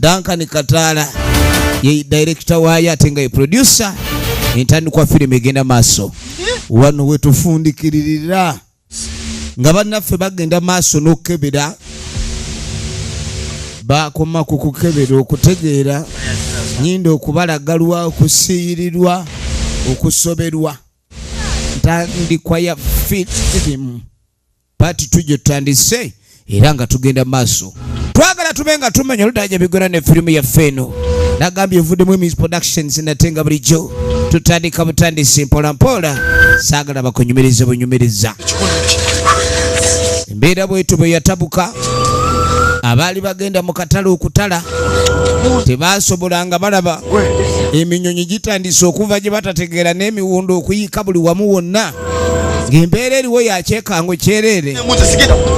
Duncan Katala ye director wayo ate nga ye producer. Entandikwa film egenda maaso. Wano wetufundikiririra nga bannaffe bagenda maaso n'okukebera bakoma ku kukebera okutegeera nyindo okubalagalwa okusiyirirwa okusoberwa. Ntandikwa ya film pati tujjo tutandise era nga tugenda maaso. Twagala tubenga tumenya ludaja bigora ne film ya feno nagambye evuddemu Miss Productions natenga bulijjo tutandika butandisi mpola mpola saagala bakunyumiriza bunyumiriza. Embeera bwetu bwe yatabuka abaali bagenda mu katale okutala tebasobolanga balaba eminyonyi gitandise okuva gye batategeera n'emiwundo okuyiika buli wamu wonna ng'embeera eriwo yakyekango kyereere.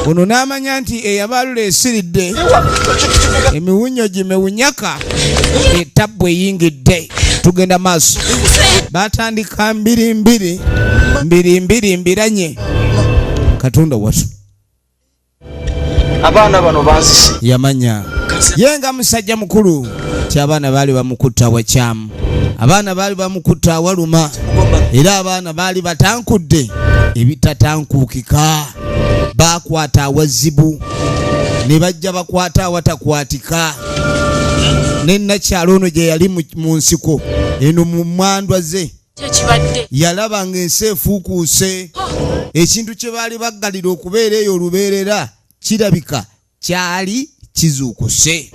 Ono n'amanya nti eyabaalula esiridde emiwunyo gimewunyaka etabbu eyingidde. Tugenda maaso batandika mbiri mbiranye Katonda watu abaana bano bansisi yamanya yenga musajja mukulu ti abaana baali bamukuta wakyamu, abaana baali bamukuta awaluma era abaana baali batankudde ebitatankuukika. Bakwata awazibu ne bajja bakwata awatakwatika. Ne nakyalo ono gye yali mu nsiko eno mu mwandwa ze yalaba ng'ensi efuukuuse. Ekintu kye baali baggalira okubeera eyo olubeerera kirabika kyali kizuukuse.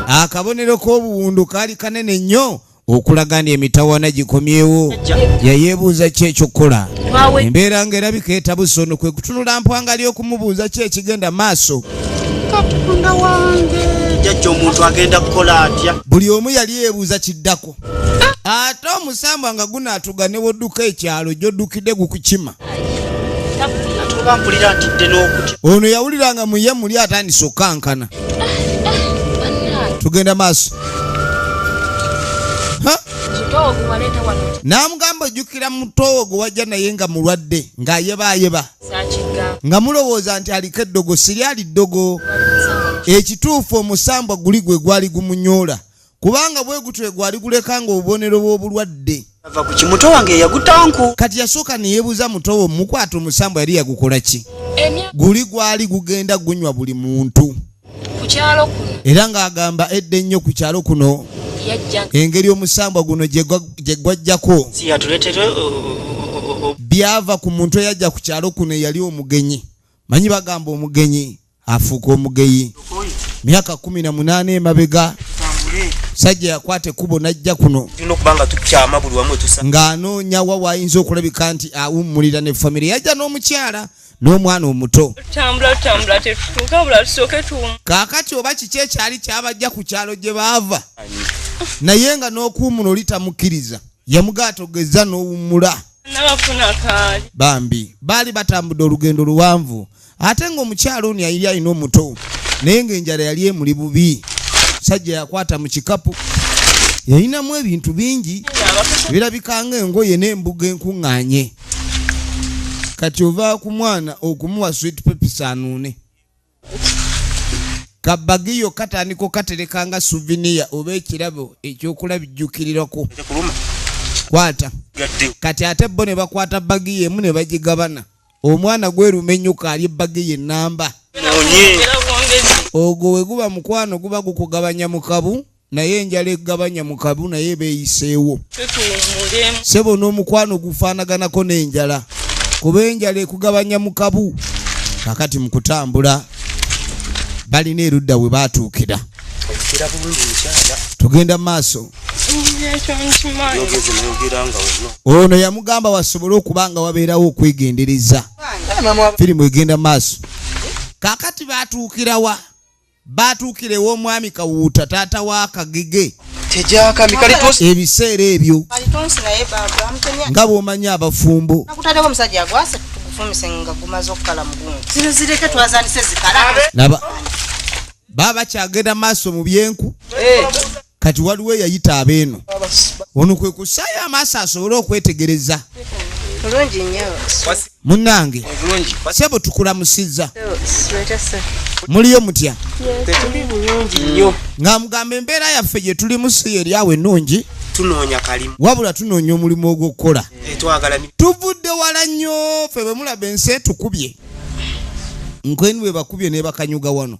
Akabonero k'obuwundu kaali kanene nnyo okulaga nti emitawaana gikomyewo. Yayeebuuza ki ekyokukola. Embeera ng'erabika etabuse ono kwe kutunula mpwangali okumubuuza ki ekigenda maaso. Katonda wange jjajja omuntu agenda kukola atya? Buli omu yali yeebuuza kiddako. Ate omusambwa nga gunaatuga ne wodduka ekyalo gy'oddukidde gukukima. Mpulira ntidde n'okutya. Ono yawuliranga mu ye muli atandise okkankana. Tugenda maaso. N'amugamba ojjukira mutowo gwe wajja naye nga mulwadde ng'ayebaayeba nga mulowooza nti aliko eddogo. Siryali ddogo. Ekituufu omusambwa guli gwe gwali gumunyoola kubanga bwe gutwe gwali gulekanga obubonero bw'obulwadde. Ava ku kimuto wange yagutanku. Kati yasooka ne yeebuuza mutowo mukwata omusambwa yali yagukola ki? Guli gwali gugenda gunywa buli muntu. Era ng'agamba edda ennyo ku kyalo kuno engeri omusambwa guno gye gwajjako byava ku muntu eyajja ku kyalo kuno eyali omugenyi. Manyi bagamba omugenyi afuuka omugeyi. Myaka 18 emabega sajja yakwata ekkubo najja kuno ng'anoonya wa waayinza okulabika nti awummulira ne famire. Yajja n'omukyala n'omwana omuto. Kaakati oba kiki ekyali kyabajja ku kyalo gye baava naye nga n'okuwummula oli tamukkiriza yamugaatogeza n'owummula. Bambi baali batambudde olugendo luwanvu ate ng'omukyala ono yali alina omuto naye ng'enjala yali emuli bubi. Sajja yakwata mu kikapu yalinamu ebintu bingi birabika ng'engoye n'embuga enkuŋŋaanye. Kati ova ku mwana okumuwa sweet pepisi anuune. Kabagiyo katandika katereka nga souvenir oba ekirabo ekyokulabijjukirirako. Kwata kati ate bo ne bakwata bagi emu ne bagigabana. Omwana gwerumenyuka ali bagi ye namba. Ogwo we guba mukwano guba gukugabanya mu kabu naye enjala egabanya mu kabu naye beeyiseewo. Sebo n'omukwano gufaanaganako n'enjala kuba enjala ekugabanya mu kabu. Kakati mu kutambula balina erudda we baatuukira. Tugenda maaso. Ono yamugamba wasobole okubanga wabeerawo okwegendereza. Firimu egenda maaso. Kakati baatuukirawa? Baatuukira ew'omwami Kawuuta taata wa Kagege. Ebiseera ebyo nga bw'omanya abafumbo baba kyagenda maaso mu byenku. Kati waliwo eyayita abeeno ono kwe kusaayo amaaso asobole okwetegereza Mulungi nnyo. Munnange sebo tukulamusizza muliyo mutya Tuli bulungi nnyo. nga mugamba embeera yaffe gye tuli musi eryawe ennungi Tunoonya kalimu. wabula tunoonya omulimu ogw'okukola Twagala tuvudde wala nnyo ffe bwe mulaba ensi etukubye nkweni bwe bakubye ne bakanyuga wano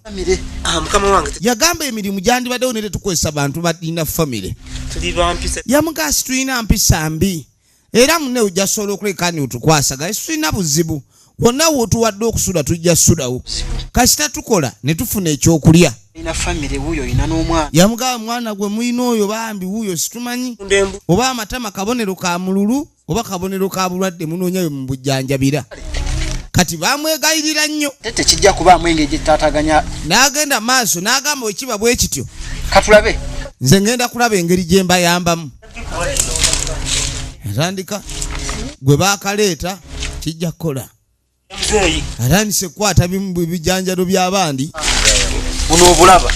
mukama wange yagamba emirimu gyandibaddewo ne tetukozesa bantu balina famire tuli bampisa. yamugasi tulina mpisa mbi era munne ojja sobola okulekani otukwasaga tulina buzibu wonna wootuwadde okusula tujja ssulawo kasita tukola ne tufuna ekyokulya ina family wuyo ina n'omwana yamugamba mwana gwe mulina oyo bambi wuuyo situmanyi Ndembu. oba amatama kabonero ka mululu oba kabonero ka bulwadde munoonyayo mu bujjanjabira kati bamwegayirira nnyo tete kijja kubaamu engeri gyetaataganya n'agenda maaso n'agamba wekiba bwe kityo katulabe nze ngenda kulaba engeri gye mbayambamu atandika gwe baakaleeta kijja kukola Muzeeyi. atandise kukwata bijanjalo by'abandi buno obulaba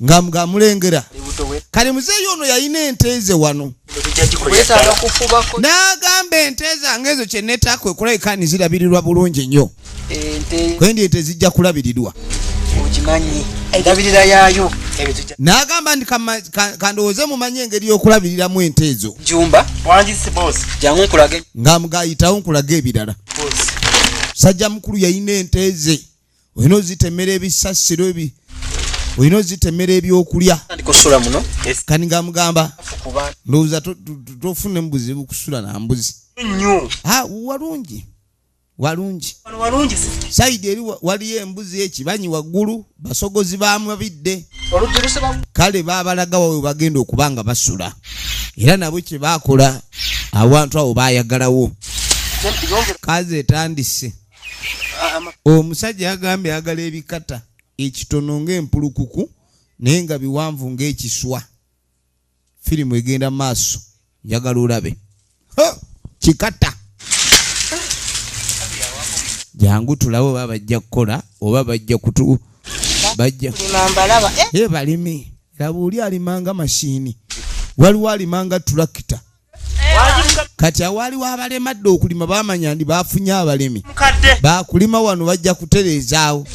nga mulengera kale muzeeyi ono yalina ente ze wano Tujja gikola. wetaaga kufubako n'agamba ente zange ezo kye neetaako ekulabika ni zirabirirwa bulungi nnyo ente kwendi ente zijja kulabirirwa okimanyi endabirira yaayo n'agamba nti kandowooze mumanye engeri y'okulabiriramu ente ezo jumba Wanjisi boss. jangu nkulage nga mugayitawo nkulaga ebirala Boss. sajja mukulu yalina ente ze olina ozitemera ebisasiro olina ozitemera ebyokulya ndikusula muno kani nga mugamba kuba ndowooza tofunemu buzibu kusula na mbuzi Nnyo. walungi Wano walungi si. saidi eri waliyo embuzi ekibanyi waggulu basogozi bamabidde oluggi lusiba kale babalaga wawe bagenda okuba nga basula era nabo kye baakola abantu abo baayagalawo kazi etandise omusajja yagambye ayagala ebikata ekitono ng'empulukuku naye nga biwanvu ng'ekiswa firimu egenda maaso njagala olabe kikata jangu tulabe oba bajja kukola oba bajja bajja Mbalaba. balimi laba oli alimanga mashini waliwo alimanga tulakita kati awaliwo abalemadde okulima bamanya ndi bafunye abalimi Mukadde. bakulima wano bajja kutereezaawo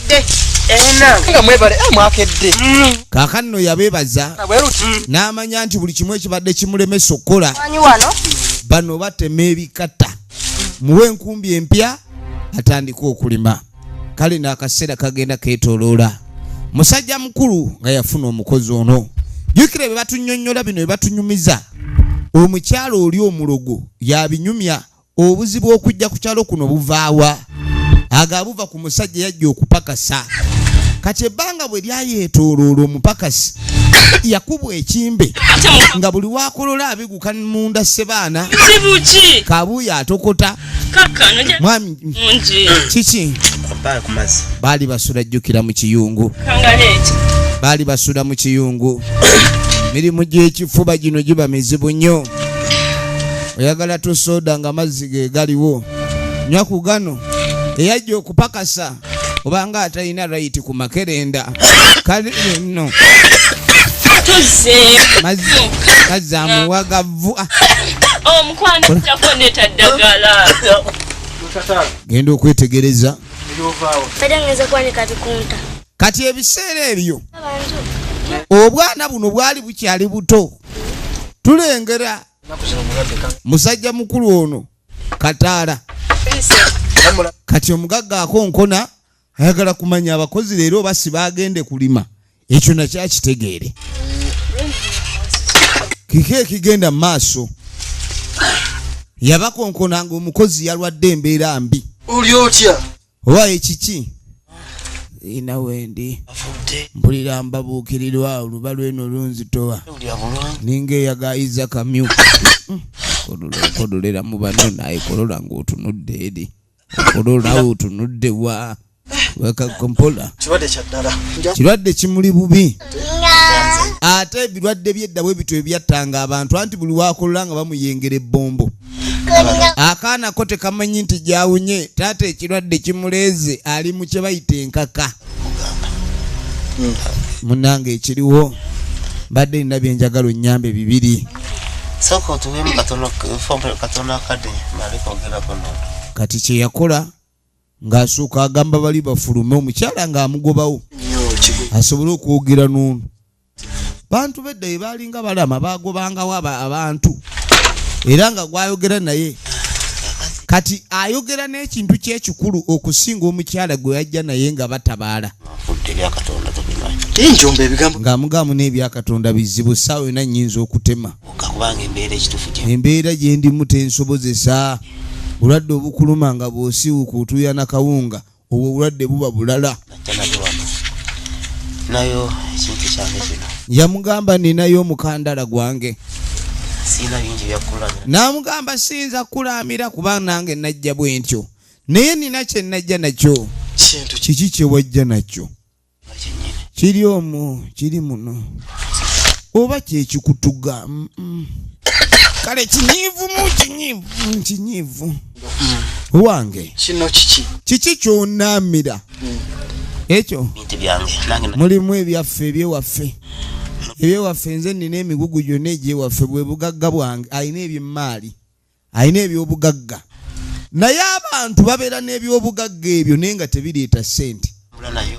nga mwebale mwakedde kaakano no yabeebaza bweruti n'amanya nti buli kimu ekibadde kimulemesa okukola Manyi wano. bano batema ebikata muwe enkumbi empya atandika okulima kale n'akaseera kagenda keetooloola musajja mukulu nga yafuna omukozi ono jjukira bye batunnyonnyola bino bye batunyumiza omukyalo oli omulogo yabinyumya obuzibu okujja ku kyalo kuno buvaawa agabuva ku musajja yajja okupakasa kati ebbanga bwe lyayeetooloola omupakasi yakubwa ekimbe nga buli wakolola abiguka munda sebaana Kibuki kabuya atokota kakano ja mwami munji kiki Bali ku mazzi. baali basula jjukira mu kiyungu kangaleti baali basula mu kiyungu mirimu gy'ekifuba gino giba mizibu nnyo oyagala tosoda nga amazzi ge galiwo nywa ku gano eyajja okupakasa obanga atalina rayiti ku makerenda kale nno tuze mazzi amuwagavu omukwano takoneta ddagala genda okwetegereza Kadangeza kwanika bikunta. kati ebiseera ebyo Abantu. obwana buno bwali bukyali buto tulengera musajja mukulu ono Kataala kati omugagga akonkona ayagala kumanya abakozi leero oba si bagende kulima ekyo nakyakitegeere kiki ekigenda mu maaso yabakonkona nga omukozi yalwadde embeera mbi oli otya oba ekiki ina wendi mpulira mbabuukirirwa oluba lweno lunzitowa ninga eyagayiza kamyu okodolera mu bano naye kolola ng'otunudde eri okolola otunudde wa wekakompola kirwadde kyaddala kirwadde kimuli bubi ate ebirwadde byedda bwe bityo ebyattanga abantu anti buli wakolola nga bamuyengera ebbombo akaana ko tekamanyi nti gyawunye taata ekirwadde kimuleeze ali mu kye bayita enkaka munnange ekiriwo mbadde nina byenjagala onnyambe bibiri Soko tuwemu katono kade malika ogera kono. Kati kye yakola ng'asooka agamba bali bafulume omukyala ng'amugobawo asobole okwogera n'ono. Bantu bedda bye baalinga balama baagobangawo abantu era nga gwayogera naye kati ayogera n'ekintu ky'ekikulu okusinga omukyala gwe yajja naye nga batabaala. Ng'amugamu n'ebyakatonda bizibu ssaawa yonna nnyinza okutema. Embeera gye ndimu tensobozesa. Bulwadde obukuluma nga bw'osiiwuka otuuya na kawunga obwo obulwadde buba bulala. Nayo ekintu kyange kino. Yamugamba ninayo omukandala gwange. Sina bingi byakulamira. N'amugamba siyinza kulamira kuba nange najja bwe ntyo. Naye nina kye najja nakyo. Kiki kye wajja nakyo? Kiri omwo, kiri muno. Oba kyekikutuga. Kale kinyiivu. Wange. Kino kiki? Kiki ky'onaamira? Ekyo bintu byange nange mulimu ebyaffe ebyewaffe nze nina emigugu gyonna egyewaffe bwe bugagga bwange ayina ebyemmaali ayina ebyobugagga naye abantu babeera n'ebyobugagga ebyo naye nga tebireeta ssente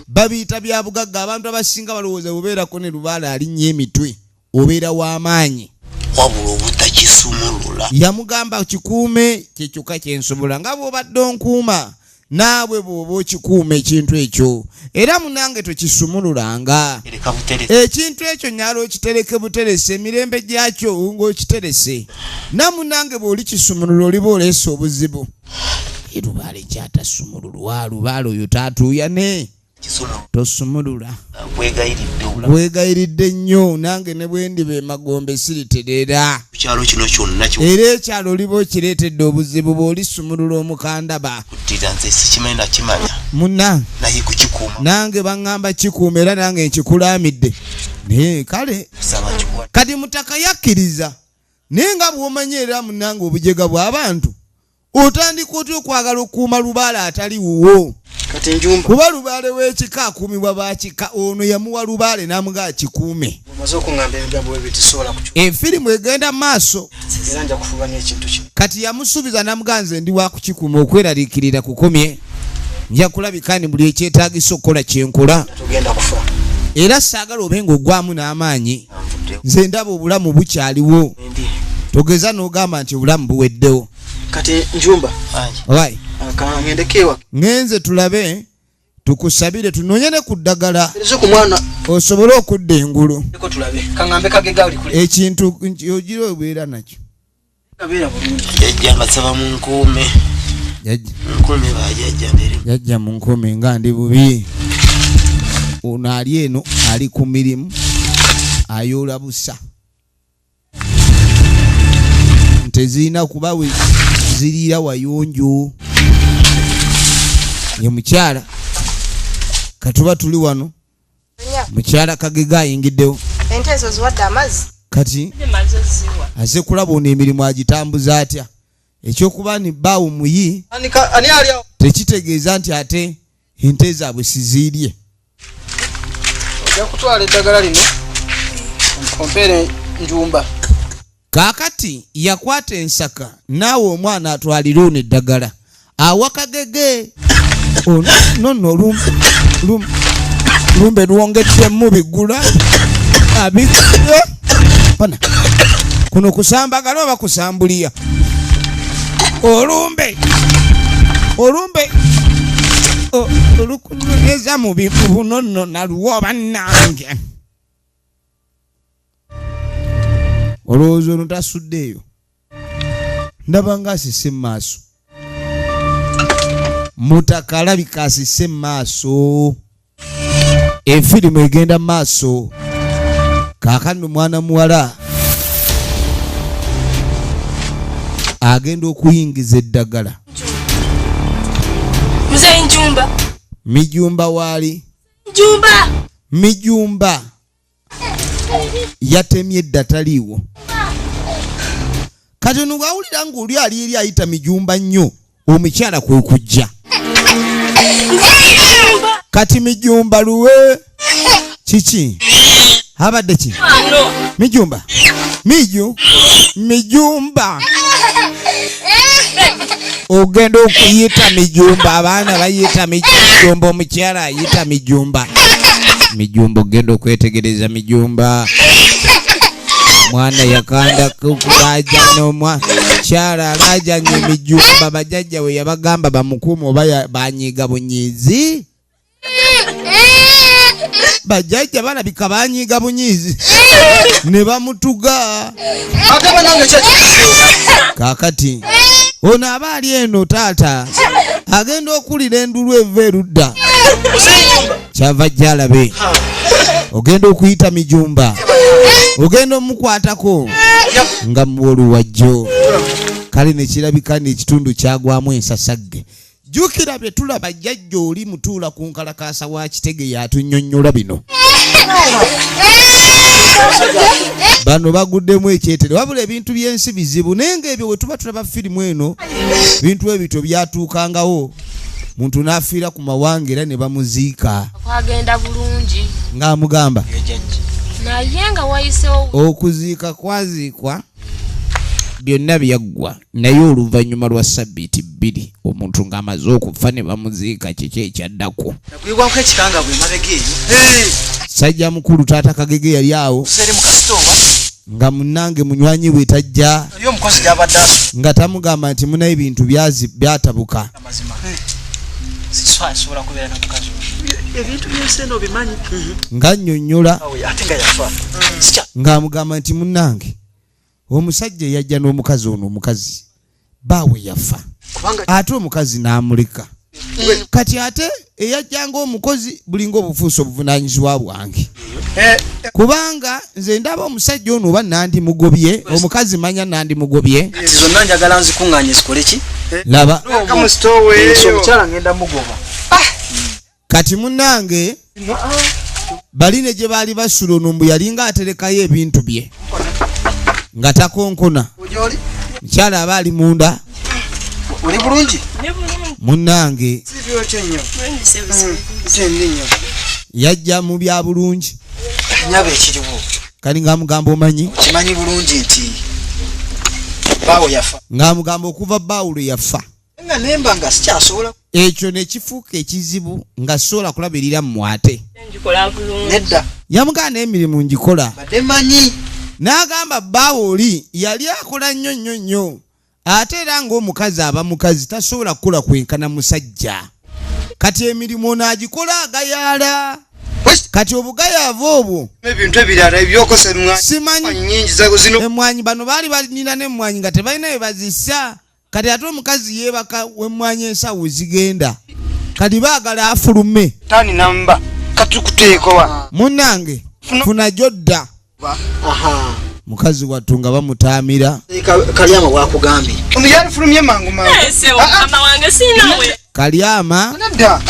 babiyita bya bugagga. Abantu abasinga balowooza bubeerako ne lubaala alinnya emitwe obeera w'amaanyi wabula obutakisumulula. Yamugamba kikuume kyekyokka kyensobola nga bw'obadde onkuuma naawe bw'oba okikuuma ekintu ekyo era munange tokisumululanga. Ekintu ekyo nyaala okitereke buterese emirembe gyakyo ng'okiterese namunange bw'oli kisumulula oliba oleese obuzibu. Lubaale kyatasumululwa lubaale oyo taatuuyane tosumulula. Bwegayiridde nnyo nange ne bwe ndiba emagombe siritereera era ekyalo oliba okireetedde obuzibu bw'olisumulula omukandaba. Munna nange baŋŋamba kikuuma era nange nkikulaamidde naye kale kati mutaka yakkiriza naye nga bw'omanye era munange obujega bw'abantu otandika otya okwagala okukuuma lubaale atali wuwo. Kati njumba kuba lubaale w'ekika akuumibwa bakika ono yamuwa lubaale n'amugaa kikuume. Efirimu egenda maaso kati yamusuubiza n'amugaa nze ndi wa kukikuuma okweraliikirira kukomye nja kulabika ni buli ekyetaagisa okukola kyenkola era saagala obe ng'ogwamu n'amaanyi nze ndaba obulamu bukyaliwo togeza n'ogamba nti obulamu buweddewo. Kati njumba Wai ngendekewa ngenze tulabe tukusabire tunoonye ne ku ddagala osobole okudda engulu ekintu ogira obeera nakyo. Yajja mu nkume nga ndi bubi ono ali eno ali ku mirimu ayoola busa tezirina kuba we ziriira wayonjo. Ye mukyala katuba tuli wano mukyala Kagega ayingiddewo ente ezo ziwadde amazzi kati aze kulaba ono emirimu agitambuza atya. Ekyokuba ni bbaawo muyi tekitegeeza nti ate ente zaabwe siziirye. ojja kutwala eddagala lino kompere njumba. Kaakati yakwata ensaka naawe omwana atwalira ono eddagala awa Kagege nono lumbe lwongeddemu bigula pana kuno kusambagala oba kusambuliya olumbe olukunyeza mu bunono naluwo bannange. Olowooza ono tasuddeeyo ndaba nga asise mu maaso. Mutaka alabika asise mu maaso. Efirimu egenda mu maaso. Kaakano mwana muwala agenda okuyingiza eddagala. Mzee Njumba. Mijumba waali. Njumba. Mijumba. Yatemye edda taliiwo. Kati ono bw'awulira ng'oli ali eri ayita mijumba nnyo omukyala kwe kujja. Kati mijumba luwe kiki Abadde ki? Ano. Mijumba. Mijumba. Ogenda okuyita mijumba, abaana bayita mijumba, omukyala ayita mijumba. Mijumba ogenda okwetegereza mijumba. Mwana yakanda kubaja n'omukyala alajanye mijumba, bajjajja we yabagamba bamukuuma oba banyiiga bunyiizi. Bajjajja balabika banyiiga bunyiizi ne bamutuga. Kaakati ono aba ali eno taata agenda okulira endulu eva erudda kyava jjalabe. Ogenda okuyita mijumba, ogenda omukwatako nga muwoluwajjo. Kale nekirabika n'ekitundu kyagwamu ensasagge. Jjukira bye tulaba jjajja oli mutuula ku nkalakaasa wa Kitege yatunnyonnyola bino. Bano baguddemu ekyetere, wabula ebintu by'ensi bizibu naye ng'ebyo we tuba tulaba firimu eno bintu ebito byatuukangawo muntu n'afiira ku mawanga era ne bamuziika. Kwagenda bulungi. Ng'amugamba Naye nga wayisewo. Okuziika kwaziikwa byonna byaggwa naye oluvannyuma lwa sabbiiti 2 omuntu ng'amaze okufa ne bamuziika kiki ekyaddako. Nakuyigwako ekikanga bwe mabega eyo. Sajja mukulu taata Kagege yali awo Seri mu kasitoowa. nga munnange munywanyi bwe tajja Oli omukozi gy'abadde nga tamugamba nti muna ebintu byatabuka. amazima. Sisobola kubeera n'omukazi. Ebintu by'ensi eno bimanyi. Nga nnyonnyola Ate nga yafa. ng'amugamba nti munnange omusajja yajja n'omukazi ono omukazi baawe yafa ate omukazi n'amuleka. Kati ate eyajjanga omukozi bulinga obufuusa obuvunaanyizibwa bwange kubanga nze ndaba omusajja ono oba nandimugobye, omukazi manya nandimugobye. Zonna njagala nzikuŋŋaanye zikole ki? Laba omukyala ngenda mugoba. kati munnange bali ne gye baali basula ono mbu yalinga aterekayo ebintu bye nga takonkona. Mukyala aba ali munda. Oli bulungi? Munnange yajja mu bya bulungi. Nyaba ekiriwo. Kali ng'amugamba omanyi? Kimanyi bulungi nti baawo yafa. Ng'amugamba okuva Bawulo yafa. Nga nemba nga sikyasobola. Ekyo ne kifuuka ekizibu nga sobola kulabirira mu ate. Njikola bulungi. Nedda. Yamugamba n'emirimu ngikola. Badde manyi. N'agamba Bawuli yali akola nnyo. Ate era ng'omukazi aba mukazi tasobola kukola kwenkana musajja. Kati emirimu onagikola agayaala. Kati obugayaavu obwo ebintu ebirala ebyokosa simanyi nyingi zago zino. Emmwanyi bano baali balina n'emmwanyi nga tebalina bye bazissa. Kati ate omukazi yeebaka w'emmwanyi ensawo zigenda. Kati baagala afulume. Tani namba katukuteekowa. Munnange funa jodda. Aha. Mukazi wattu nga bamutaamira. Kalyama bwakugambye. Omuyali fulumye mangu mangu. Sewo mama wange sinawe. Kalyama Nedda.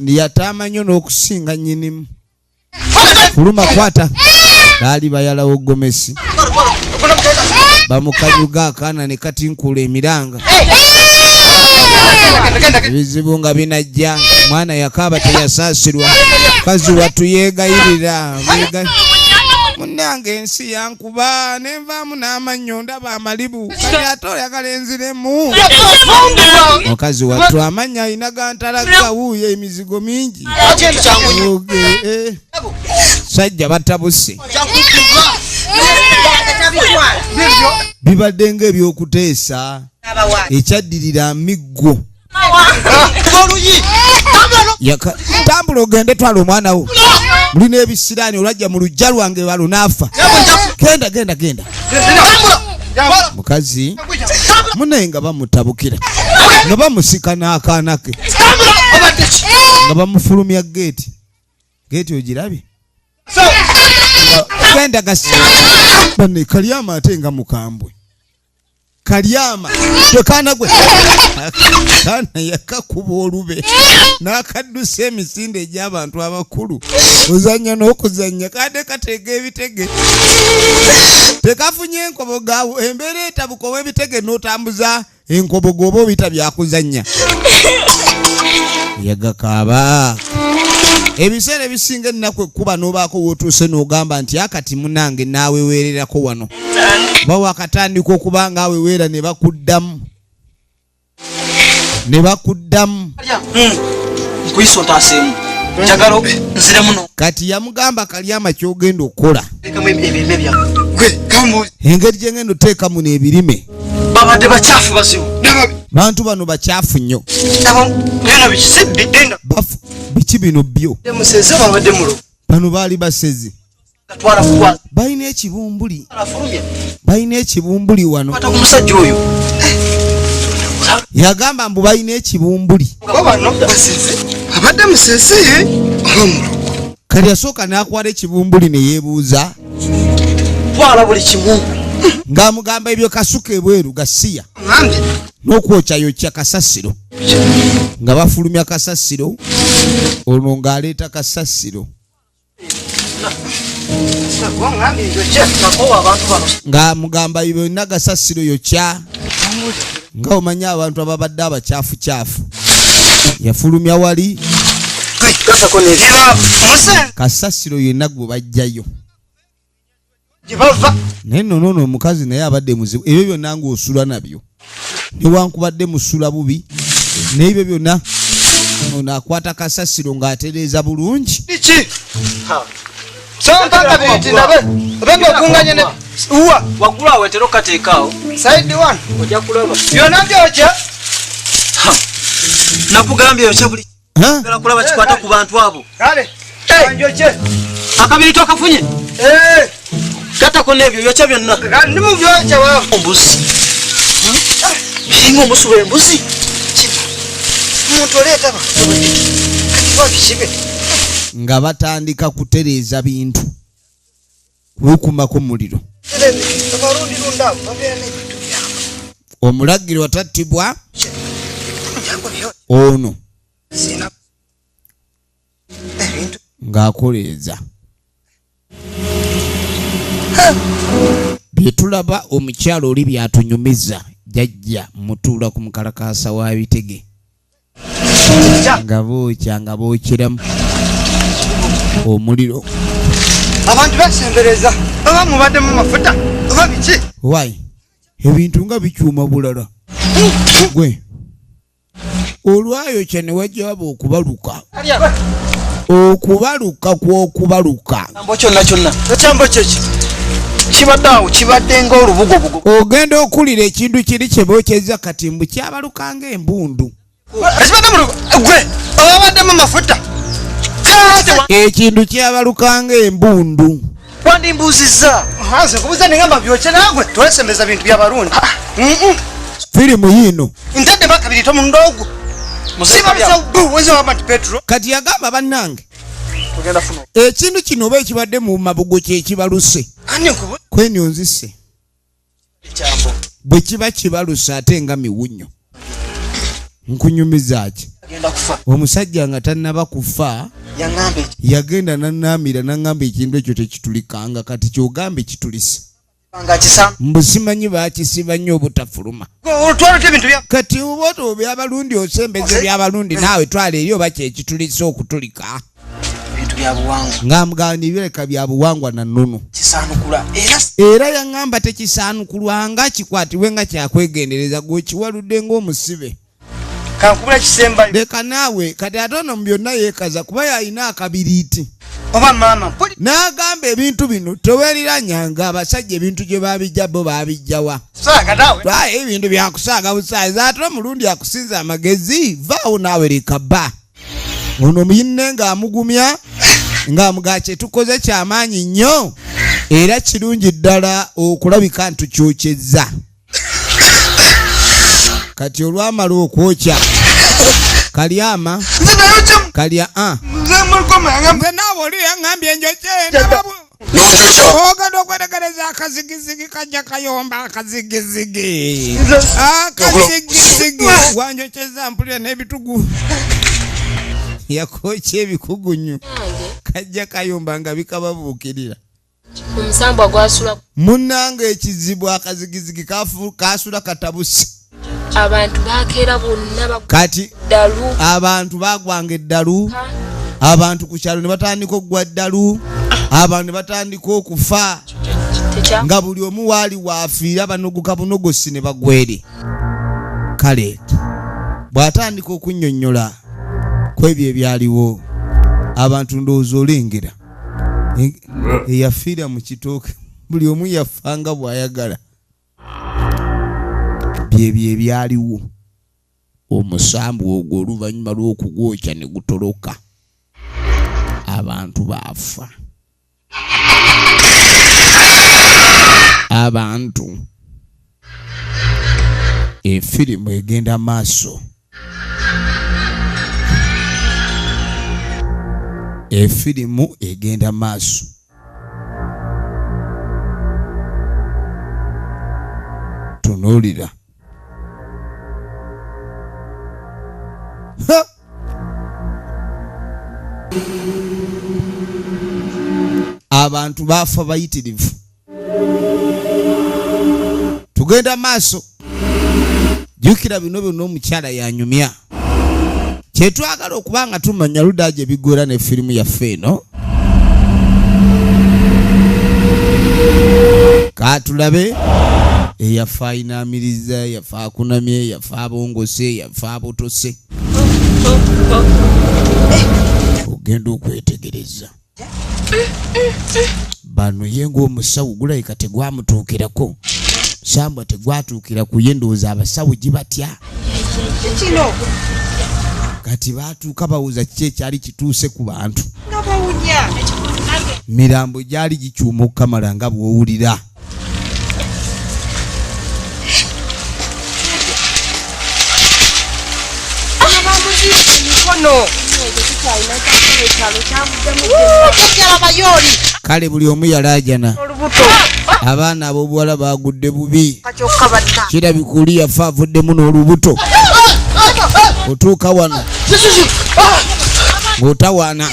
yataama nnyo n'okusinga nnyinimu. Fuluma kwata. Baali bayalawo Gomesi. Bamukanyuga akaana ne katinkula emiranga. Ebizibu nga binajja. Mwana yakaaba teyasaasirwa. Mukazi wattu yeegayirira. Munnange ensi yankuba nenvaamu n'amannyo ndaba amalibu. Kati ate oyagala enziremu. Mukazi wattu amannya alina gantalaga wuuyo emizigo mingi. Sajja batabuse. Bibadde ng'ebyokuteesa ekyaddirira miggo. Tambula ogende twala omwana wo. Mulina ebisiraani olwajja mu lujja lwange balo n'afa. Genda. Mukazi munaye nga bamutabukira nga bamusika n'akaana ke nga bamufulumya geeti. Geeti ogirabye? Genda gasi. Bane Kalyama ate nga mukambwe. Kalyama twekaana gwe kaana yakakuba olube n'akaddusa emisinde egy'abantu abakulu. Ozannya n'okuzannya kadde kateega ebitege tekafunye enkobogo embeera etabuka ow'ebitege n'otambuza enkobogo oba obita byakuzannya. Yagakaaba ebiseera ebisinga ennaku ekkuba n'obaako wootuuse n'ogamba nti akati munange naaweweererako wano ba wakatandika okuba nga aweweera ne bakuddamu nkuyisa ontaasemu njagala nzire muno kati yamugamba Kalyama ky'ogenda okukola tekamu ebirime byawe kambuuzi engeri gye ngenda oteekamu n'ebirime babadde bakyafu bazibu bantu bano bakyafu nnyo byona bikisibbidde biki bino byo museze babadde mulo bano baali basezi gatwala kuwa balina ekibumbuli afulumya wano kwata ku musajja oyo yagamba mbu balina ekibumbuli bano baseze abadde museze kati yasooka n'akwala ekibumbuli ne yeebuuza twala buli kimu ng'amugamba ebyo kasuka ebweru gasiya n'okwokya kasasiro nga bafulumya kasasiro ono ng'aleeta kasasiro ng'amugamba byonna gasasiro yokya nga omanya abantu ababadde abakyafu yafulumya wali kasasiro yenna gwe bajjayo naye nono omukazi naye abadde muzibu ebyo byonna ng'osula nabyo newankubadde musula bubi n'ebyo byonna ono akwata kasasiro ng'atereeza bulungi sompaka binti nabe obenga okunganye ne uwa waggulu awo etera okateekaawo side one ojja kulaba byonna byokya nakugambye yokya buli gala kulaba kikwata ku bantu abo kale njokye akabiri tokafunye gatako n'ebyo yokya byonna ndi mu byokya waavu ombuzi biringa omusu w'embuzi omuntu oleetaba wabikibe nga batandika kutereeza bintu kubikumako muliro omulagiro watattibwa ono ng'akoleeza byetulaba omukyalo oli byatunyumiza jajja mutuula ku mukalakasa wa Bitege nga bookeramu omuliro abantu basembereza oba mubaddemu mafuta oba biki wayi ebintu nga bikyuma bulala gwe olwayokya ne wajjaba okubaluka kw'okubaluka kyonna ekyambo kyeki kibadde awo kibadde ng'olubugobugo ogenda okulira ekintu kiri kye bookyeza kati mbu kyabalukanga embundu ekibadde mu gwe obabaddemu mafuta ekintu kyabalukanga embundu wandimbuuzizza nze kubuuza nengamba byokye nagwe tolesembeza bintu byabarundi firimu yiino ntadde bakabiri tomundoogwo kati yagamba bannange ekintu kino oba ekibadde mu mabugo kyekibaluse kwenyonzise bwe kiba kibaluse ate nga miwunyo nkunyumiza ki omusajja nga tannaba kufa yagenda nanaamira nangamba ekintu ekyo tekitulikanga kati kyogambe kitulise mbusimanyi bakisiba nnyo obutafuluma kati oboto byabalundi osembeze byabalundi naawe twala eri oba kyekitulise okutulika ng'amugamba nibireka bya buwangwa na nnono era yaŋŋamba tekisaanukulwanga kikwatibwe nga kyakwegendereza gwekiwaludde ng'omusibe leka naawe kati ate ono mu byonna yeekaza kuba yalina akabiriiti n'agamba ebintu bino teweeriranyanga abasajja ebintu gye babijja bo babijjawa ebintu byakusaaga busaazi ate omulundi akusinza amagezi vaawo naawe leka bba ono muyinne ng'amugumya ng'amugaa kyetukoze kyamaanyi nnyo era kirungi ddala okulabika nti tukyokyezza kati olwamala okwokya Kalyama nze naawe oli yaŋŋambye enjokye ogenda okwetegereza akazigizigi kajja kayomba akazigizigi wanjokyeza mpulira n'ebitugu yakwokya ebikugunyu kajja kayomba nga bikababuukirira omusambwa gwasula munnanga ekizibu akazigizigi kasula katabusi abantu bakeera bonna kati abantu bagwanga eddalu abantu ku kyalo ne batandika okugwa ddalu, abantu ne batandika okufa nga buli omu waali waafiira banogoka bunogosi ne bagwere. Kale bw'atandika okunnyonnyola ku ebyo ebyaliwo, abantu ndowooza olengera eyafiira mu kitooke, buli omu yafanga bw'ayagala. Byebyo ebyaliwo. Omusambu ogwo oluvannyuma lw'okugwokya ne gutoloka, abantu baafa. Abantu efirimu egenda maaso. Efirimu egenda maaso. Tunuulira. Abantu baafa bayitirivu. Tugenda maaso. Jjukira bino byonna omukyala yanyumya. Kyetwagala okuba nga tumanya ludda gye biggweera ne firimu yaffe eno. Katulabe eyafa ayinaamiriza, yafa akunamye, yafa abongose, yafa abotose. Ogenda okwetegereza. Bano ye ng'omusawo gulabika tegwamutuukirako. Samba tegwatuukira ku ye, ndowooza abasawo gibatya. Kati baatuuka bawuza kiki ekyali kituuse ku bantu. Mirambo gyali gikyuma okukamala nga bw'owulira. Kale buli omu yalaajana. Abaana ab'obuwala baagudde bubi. Kirabika oli yafa avuddemu n'olubuto. Otuuka wano ng'otawaana.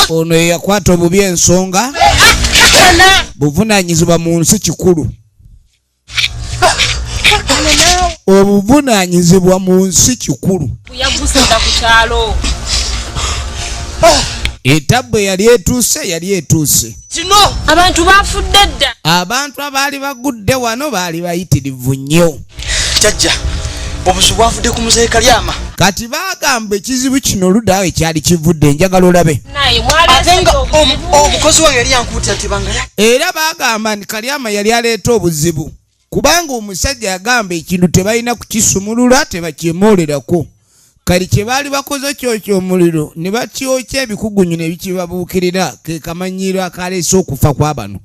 Ono eyakwata obubi ensonga buvunaanyizibwa mu nsi kikulu. Obuvunaanyizibwa mu nsi kikulu. Etabbo yali etuuse. Abantu bafudde dda. Abantu abaali bagudde wano baali bayitirivu nnyo. Jjajja, obusu bwavudde ku muzeeyi Kalyama. Kati baagamba ekizibu kino oluddawo ekyali kivudde, njagala olabe. Ate nga omukozi wange yali yankuutira tebanga. Era baagamba nti Kalyama yali aleeta obuzibu. Kubanga omusajja yagamba ekintu tebalina kukisumulula, tebakyemolerako. Kali kye baali bakoze kyokyo omuliro ne bakyokya ebikugunyu ne bikibabuukirira, ke kamanyiro akaleese okufa kwa bano.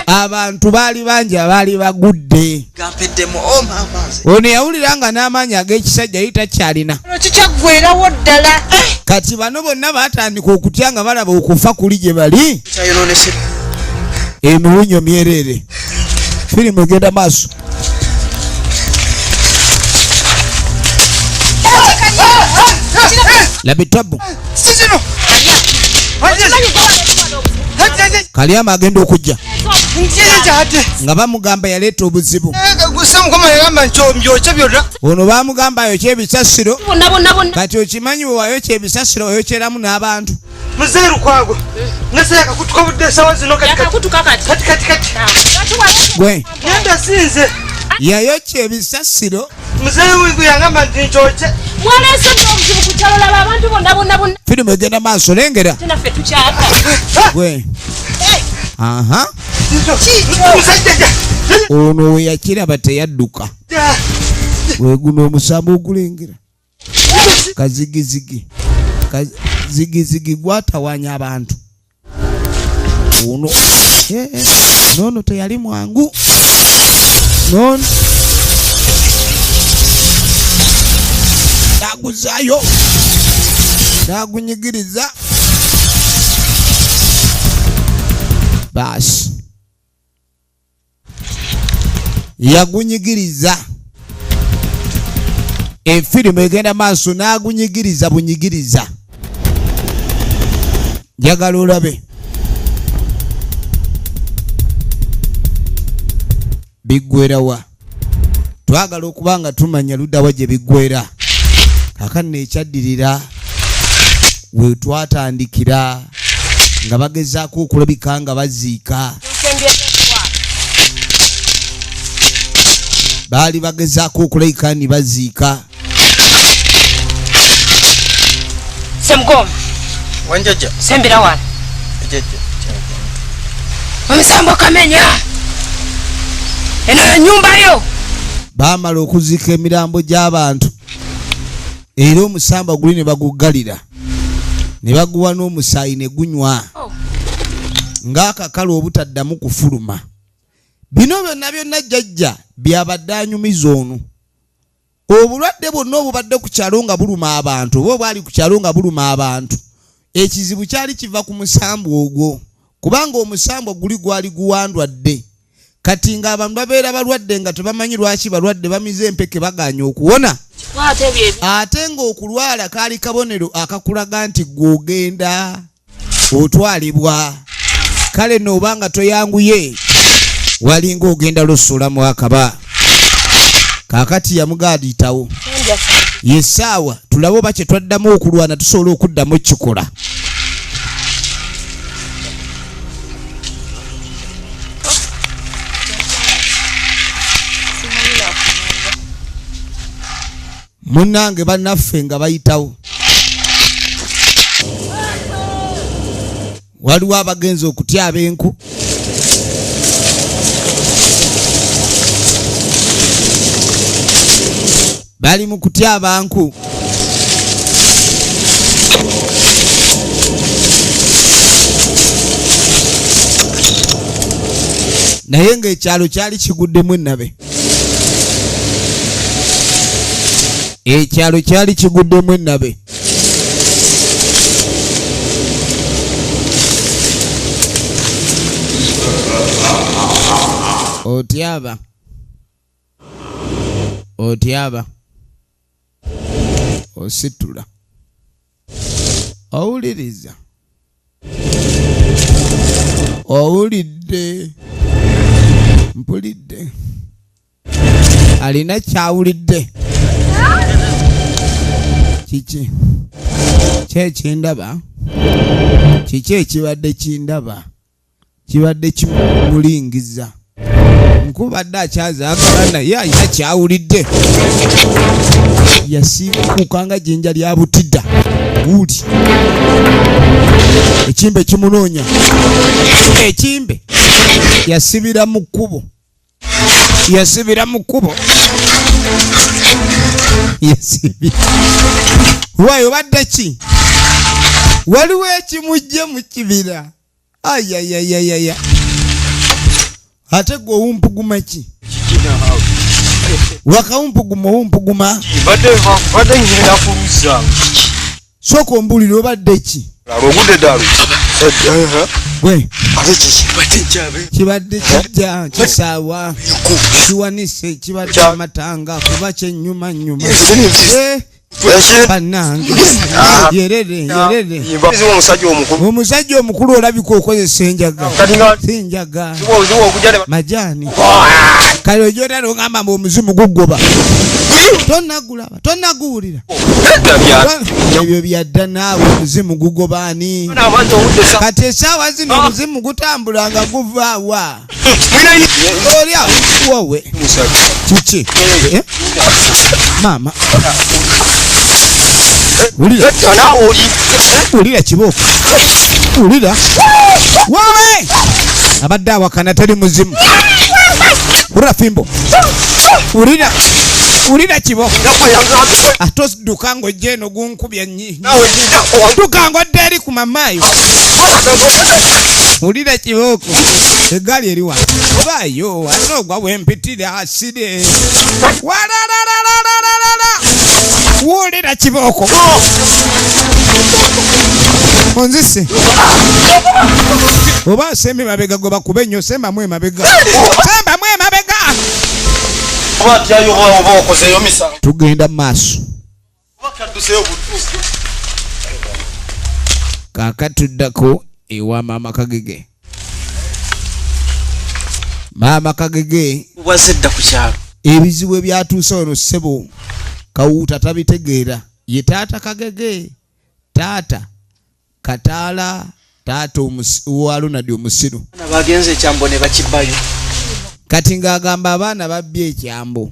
Abantu baali bangi abaali bagudde. Ono yawulira nga n'amaanyi ag'ekisajja yali takyalina. Kikyagwerawo ddala. Kati bano bonna baatandika okutya nga balaba okufa kuli gye bali. Emiwunyo myereere. Firimu egenda maaso. Labitabu. Kalyama agenda okujja. Nga bamugamba yaleeta obuzibu. Ono bamugamba ayokya ebisasiro. Kati okimanyi bwe wayokya ebisasiro oyokyeramu n'abantu. Muzeeru kwago. Nase kakutuka budde sawa zino kati. Gwe. Nenda sinze. Yayokya ebisasiro. Muzeeru yangamba nti nkyokye. Mwaleese obuzibu ku kyalo laba abantu bonna. Firimu egenda maaso, lengera. Naffe tukyata. Gwe. Aha. Musajja. Ono we yakiraba teyadduka. We guno omusambo ogulengera. Kazigizigi. Zigizigi gwatawanya abantu. Ono nono teyali mwangu. Nono naguzayo, nagunyigiriza. Basi yagunyigiriza. Efirimu egenda maaso, nagunyigiriza bunyigiriza. Njagala olabe. Biggweera wa? Twagala okuba nga tumanya ludda wa gye biggweera. Kakano ekyaddirira we twatandikira nga bagezaako okulabika nga baziika. Baali bagezaako okulabika ni baziika. Semgoma. Wanjaja. Sembira wano. Jaja. Omusambo kamenya. Eno nyumba yo. Baamala okuziika emirambo gy'abantu. Era omusamba guli ne baguggalira. Ne baguwa n'omusaayi ne gunywa. Ng'akakalo obutaddamu kufuluma. Bino byonna jjajja byabadde anyumiza ono. Obulwadde bwonna obubadde ku kyalo nga buluma abantu oba bwali ku kyalo nga buluma abantu, ekizibu kyali kiva ku musambo ogwo, kubanga omusambo guli gwali guwandwadde. Kati nga abantu babeera balwadde nga tebamanyi lwaki balwadde, bamize empeke baganya okuwona. Ate ng'okulwala kaali kabonero akakulaga nti gw'ogenda otwalibwa. Kale n'obanga toyanguye walinga ogenda lussula mu akaba. Kakati yamugaaditawo. Yesaawa tulabe oba kye twaddamu okulwana tusobola okuddamu kikola. Munnange bannaffe nga bayitawo. Waliwo abagenzi okutyaba enku. Bali mu kutyaba nku. Naye ng'ekyalo kyali kiguddemu ennabe. Ekyalo kyali kiguddemu ennabe. Otyaba. Otyaba. Ositula. Owuliriza. Owulidde. Mpulidde. Alina kyawulidde. Kiki? Kyekindaba. Kiki ekibadde kindaba? Kibadde kimulingiza. Nkubadde akyazaagala naye alina kyawulidde. Yasibuka nga jjinja lya butidda. Guli. Ekimbe kimunoonya. Ekimbe. Yasibira mu kkubo. Yasibira mu kkubo. Yasibira. Waayo badde ki? Waliwo ekimujje mu kibira. Ayayayayaya. Ate gwe wumpuguma ki? Wakawumpuguma wumpuguma. Badde ngenda kuruza. Soko mbulire obadde ki? Obudde dalu. Gwe. Ate kiki? Badde njabe. Kibadde kijja kisaawa. Kiwanise kibadde amatanga kuba kyennyuma nnyuma. Bannange. Yerere. Omusajja omukulu olabika okozesa enjaga. Sinjaga. Majaani. Kale ojota n'ogamba mbu omuzimu gugoba. Tonnaguwulira. Ebyo byadda naawe omuzimu gugoba ani? Kati essaawa zino omuzimu gutambula nga guva wa? Olya wowe. Kiki? Mama. Ulira kibooko. Ulira. Wawe! Abadde awakana tali muzimu. Ulira fimbo. Ulira kibooko. Ate dduka ng'ojja eno gunkubya nnyi. Dduka ng'odda eri ku mamaayo. Ulira kibooko. Eggaali eri wano. Obaayo ate ogwa wempitira asire. Wulira kibooko. Onzise. Oba sembe mabega goba kubenyo semba mwe mabega. Semba mwe mabega. Tugenda maaso. Kakatuddako ewa Maama Kagege. Maama Kagege wazedda ku kyalo. Ebizibu ebyatuuse wano ssebo Kawuuta tabitegeera. ye taata Kagege, taata Kataala, taata owa Ronald omusiru. Bagenze ekyambo ne bakibayo. Kati ng'agamba abaana babbye ekyambo.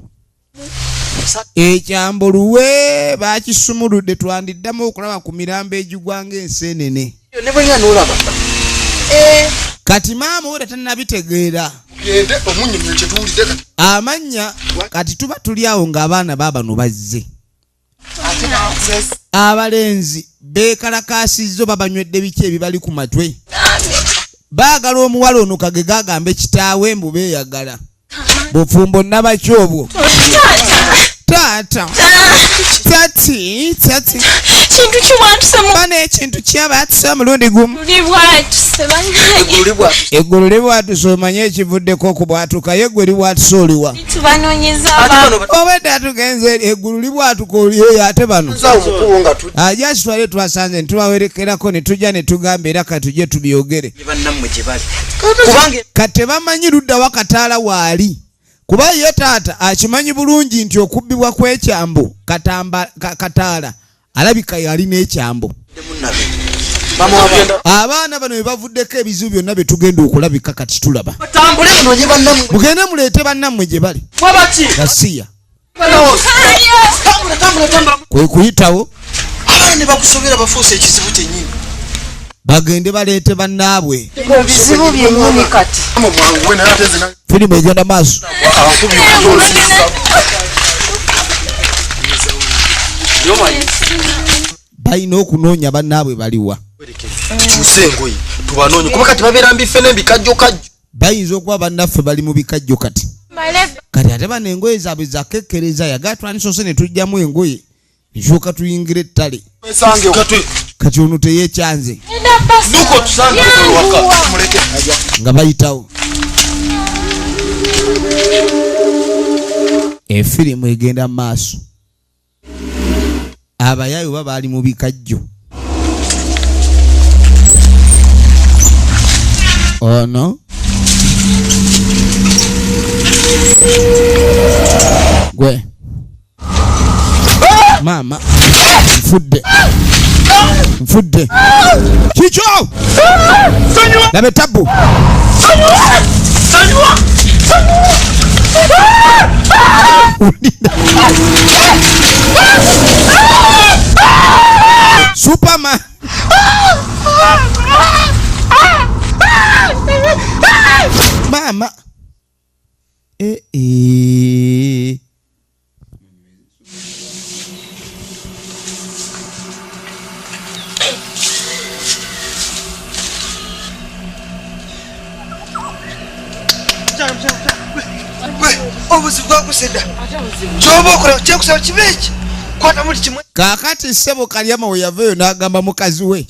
Ekyambo luwe bakisumuludde twandiddamu okulaba ku mirambo egigwa ng'enseenene. Ne bwe nolaba. Kati maama we tannabitegeera. Gende omunyumye kye tuwulidde kati. Amanya kati tuba tuli awo ng'abaana baabano bazze. Abalenzi beekalakaasizzo babanywedde biki ebibali ku matwe. Baagala omuwala ono Kagege agambe kitaawe mbu beeyagala. Bufumbo nabaki obwo. Taata. Tati. Kintu kiwatuse bana ekintu kyabaatuse mulundi gumu. Eggulu libwatuse omanye ekivuddeko okubwatuka ye gwe libwatuse oliwa. Obwedda tugenze eggulu libwatuka oliyo ate bano. Ajja kitwale twasanze ntubawerekerako ne tujja ne tugamba era katujje tubyogere. Kati tebamanyi ludda wa Kataala waali. Kuba ye taata akimanyi bulungi nti okubbibwa kw'ekyambo Kataala alabika yali n'ekyambo. Abaana bano bwe bavuddeko ebizibu byonna bye tugenda okulabika kati tulaba. Mugende muleete bannammwe gye bali. Gasiya. Kwe kuyitawo. Abaana ne bakusobera bafuuse ekizibu kyennyini. Bagende baleete bannaabwe. Ebizibu byennyini kati. Firimu egenda maaso. Balina okunoonya bannaabwe baliwa. Tuuse engoye tubanoonye kuba kati babeera mbife n'embikajjokajjo. Bayinza okuba bannaffe bali mu bikajjo kati. Kati ate bano engoye zaabwe zakekkereza yagala twandisoose ne tujjamu engoye nsooka tuyingira ettale. Kati ono teyeekyanze. Nuko tusange waka muleke nga bayitawo. Efirimu egenda mu maaso. Abayaayo baba bali mu bikajjo. Ono gwe mama nfudde kikyo labe tabu Superman mama Obuzibu bwakusedda. Kyoba okola kyekusaba kibeeki. Kwata muli kimwe. Kaakati ssebo Kalyama we yavayo n'agamba mukazi we.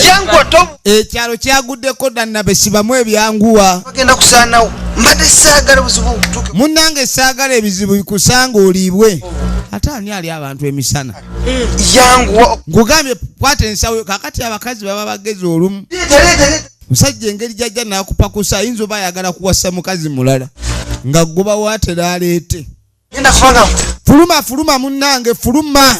Yanguwa tobu. Ekyalo kyaguddeko dannabe sibamu ebyanguwa. Bagenda kusaanawo. Mbadde saagala buzibu butuuke. Munnange saagala ebizibu bikusanga oliibwe. Ate ani ali abantu emisana. Yanguwa. Nkugambye kwata ensawo kaakati abakazi baba bagezi olumu. Musajja engeri jjajja n'akupakusa ayinza oba ayagala kuwasa mukazi mulala. Nga ggoba waatera aleete. Genda kubanga Fuluma munnange fuluma.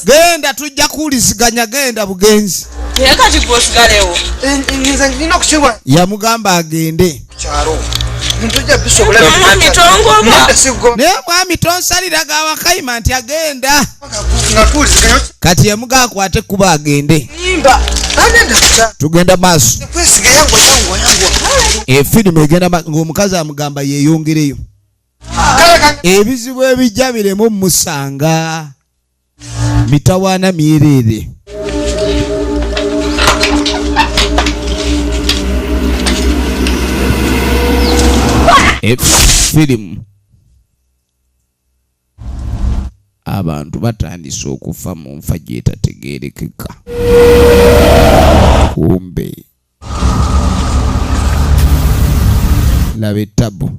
Genda tujja kuwuliziganya genda bugenzi. nze nina okukiwa. Yamugamba agende. Kyalo. Ntujja bisobola. Naye mwami tonsalira gawa kayima nti agenda. Nga tuwuliziganya. Kati yamuga akwate kuba agende. Yimba. Agenda kusa. Tugenda maaso. Kwesiga yanguwa. Efirimu egenda ng'omukazi amugamba yeeyongereyo. Ebizibu ebijja biremu musanga. Mitawaana myereere. Efirimu. Abantu batandise okufa mu nfa gyetategeerekeka. Kumbe. Laba ettabu.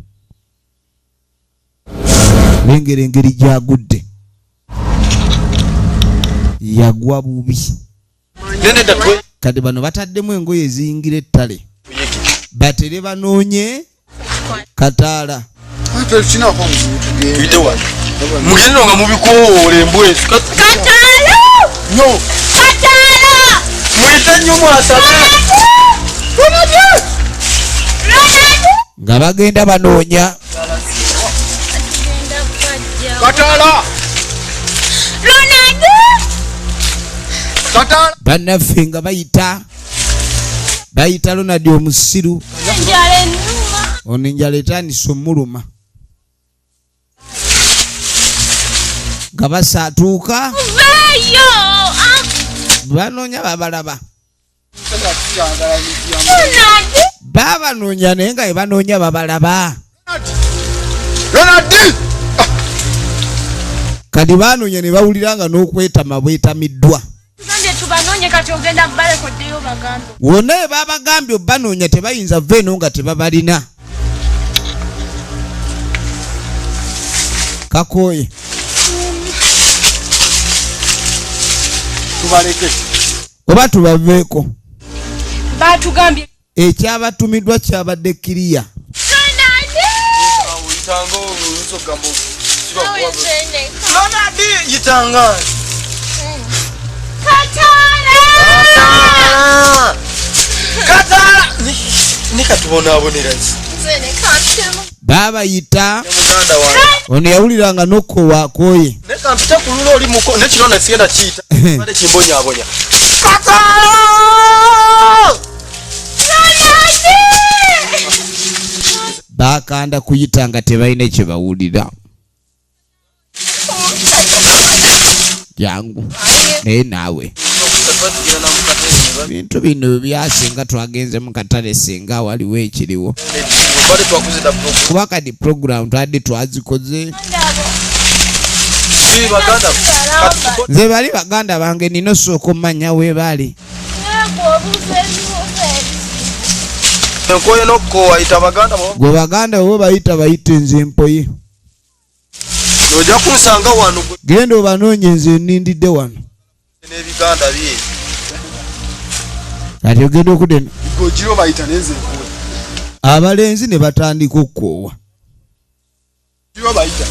Lengera engeri gyagudde. Yagwa bubi. Kati bano bataddemu engoye eziyingira ettale. Batere banoonye Kataala. mugendo nga mubikoole embwezu Katalo! no Katalo! muyite nnyo mwasate nga bagenda banoonya Katala Katala bannaffe nga bayita Ronald omusiru ono enjala etandise omuluma nga basaatuuka banoonya babalaba babanoonya naye nga banoonya babalaba Ronald kati banoonya ne bawulira nga n'okwetama bwetamiddwa wonna babagambye banoonya tebayinza veeno nga tebabalina kakooye tubaleke oba tubaveeko batugambye ekyabatumiddwa kyabadde kiriya Ronald yitanga Katala nikatubonabonera babayita muganda wange ono yawuliranga nokko wakooye nekampita kulula oli muko nekirona sigenda kiyita bade kimbonyabonya bakanda kuyita nga tebalina kye bawulira jangu naye naawe bintu bino byasinga twagenze mu katale singa waliwo ekiriwo kuba kati program twadde twazikoze nze bali baganda bange nina osooka omanya weebali enkoye nokkowa yita baganda gwe baganda bo bayita bayita nze empoye ojja kunsanga wano genda obanoonye nze nnindidde wano n'ebiganda bye kati ogenda okudena gojiro bayita nenze enkoye abalenzi ne batandika okukoowa giro bayita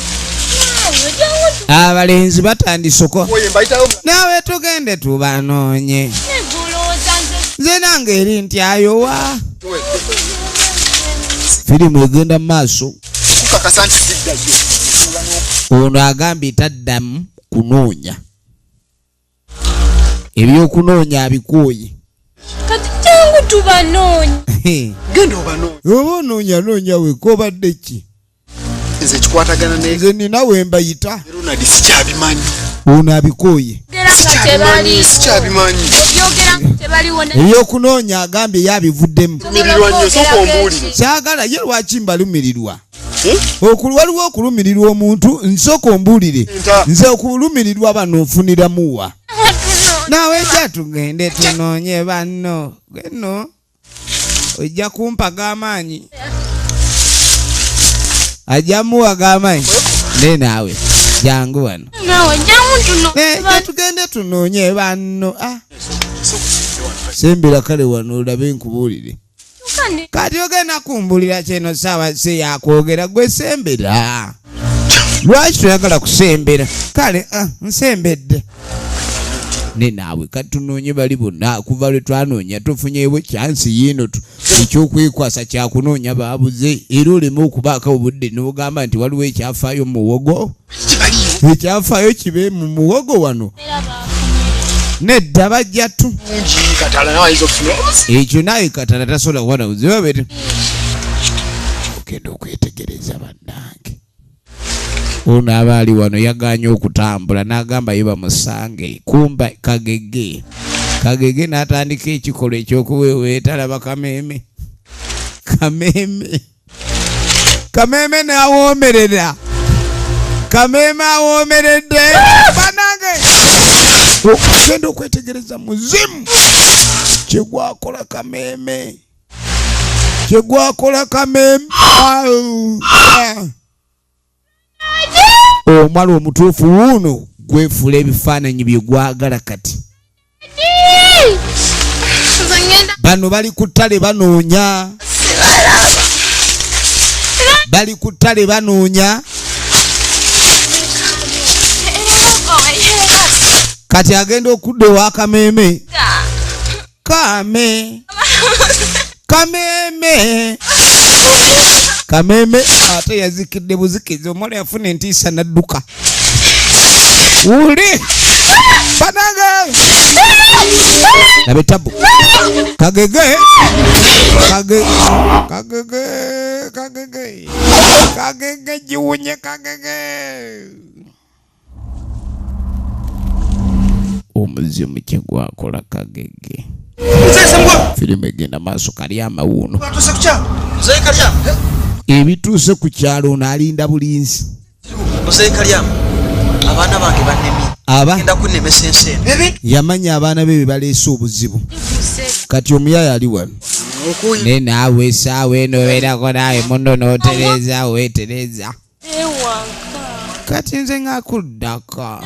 abalenzi batandise okwo oye mbayitayo naawe tugende tubanoonye nze nange eri nti ayowa firimu egenda mu maaso kukakasa nti siddayo ono agambye taddamu kunoonya ebyokunoonya abikooye kati jangu tubanoonye genda obanoonye oba onoonyanoonya weka obadde ki nze kikwatagana ne nze nina we mbayita Ronald sikyabimanyi ono abikooye sikyabimanyi ebyokunoonya agambye yabivuddemu mirirwa nnyo soka ombuulire kyagala ye lwaki mbalumirirwa waliwo okulumirirwa omuntu nsooka ombuulire nze okulumirirwa bano nfuniramuwa naawe ejja tugende tunoonye banno geno ojja kumpa g'amaanyi ajjamuwa g'amaanyi ne naawe jangu wano ejja tugende tunoonye banno sembera kale wano olabe nkubuulire kati ogenda kumbulira kyeno saawa seyakwogera gwe sembera lwaki toyagala kusembera kale nsembedde ne naawe kati tunoonye bali bonna kuva lwe twanoonya tufunyeewo kyansi yiino ekyokwekwasa kyakunoonya babuze era oleme okubaako obudde n'ogamba nti waliwo ekyafaayo mu muwogo ekyafaayo kibe mu muwogo wano nedda bajja tu ekyo naye katala tasobola kuwana buzibu bete ogenda okwetegereza bannange ono aba ali wano yaganye okutambula n'agamba ye bamusange kumba kagege n'atandika ekikolwa ekyokuweweeta laba kameeme n'awoomerera kameeme awoomeredde bannange ogenda okwetegereza muzimu kyegwakola kameeme omwala omutuufu wuuno gwefuula ebifaananyi bye gwagala kati bano bali ku ttale banoonya kati agenda okudda ewa Kameme. Kameme ate yazikidde buzikizi omwana yafuna entiisa nadduka. Uli Bananga na betabu Kagege jiwunye Kagege omuzimu kye gwakola Kagege. Filime egenda maaso kali amawuuno ebituuse ku kyalo ono alinda bulinzi. Abaana bange bannemye ngenda kunnemesa enseeno. Yamanya abaana be baleese obuzibu. Kati omuyaya ali wano ne naawe essaawa eno obeerako naawe muno n'otereza weetereza. Kati nze ng'akuddaka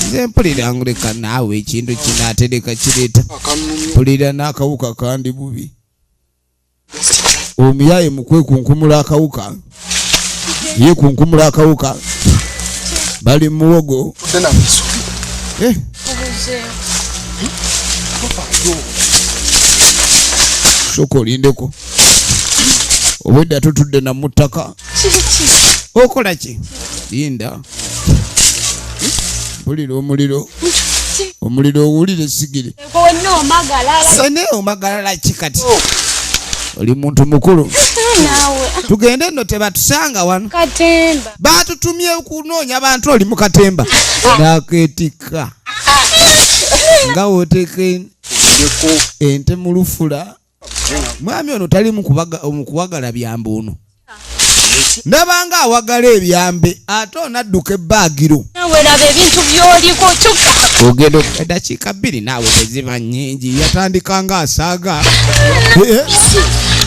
nze mpulira nguleka naawe ekintu kino atereka kireeta mpulira n'akawuka kandi bubi. Omuyaye mu kwekunkumula akawuka yekunkumula akawuka bali muwogo soko lindeko obwedda tutudde na mutaka okola ki linda mpulira omuliro owulire sigiri sene omagalala kikati oli muntu mukulu. Tugende nno tebatusanga wano Katemba batutumye okunoonya abantu oli mu Katemba nakeetika nga woteeke ente mu lufula. Mwami ono tali mu kuwagala byambe ono ndabanga awagala ebyambe ate onadduka ebbaagiro weraba ebintu byoliko kyokka ogendo eddakiika 2 naawe teziba nnyingi. Yatandika nga asaaga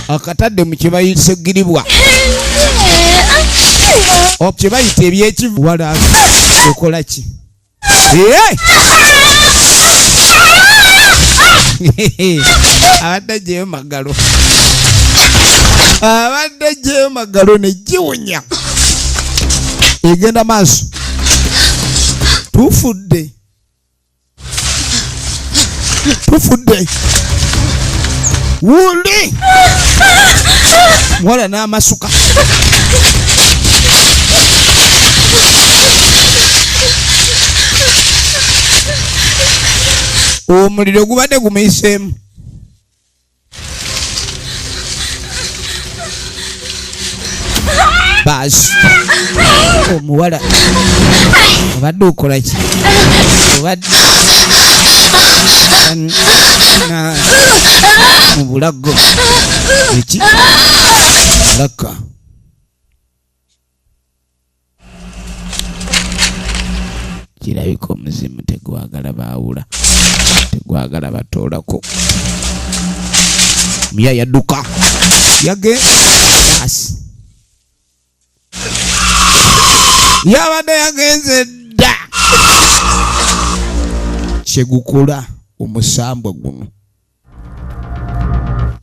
akatadde mu kibayise giribwa kibayita ebyekivu wala okola ki abadde gyeyo magalo ne giwunya egenda maaso. Tufudde wuli mwala n'amasuka omuliro gubadde gumiseemu. Basi omuwala obadde okola ki? Obadde mu bulago eki laka kirabika omuzimu tegwagala baawula, tegwagala batoolako. Mya yadduka basi yabadde yagenze dda. Kyegukola omusambwa guno,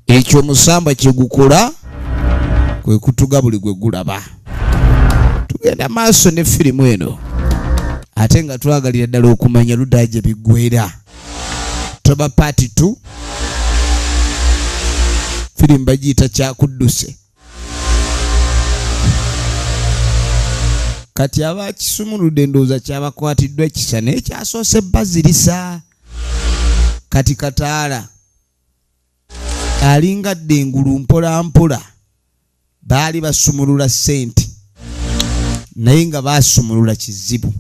ekyo omusambwa kyegukola kwe kutuga buli gwe gulaba. Tugenda maaso ne firimu eno ate nga twagalira ddala okumanya ludda gye biggwera. Toba part 2 firimu bagiyita Kyakudduse. Kati abakisumuludde ndowooza kyabakwatiddwa ekisa naye kyasoose bazirisa. Kati Kataala alingadde engulu mpola mpola baali basumulula ssente naye nga baasumulula kizibu.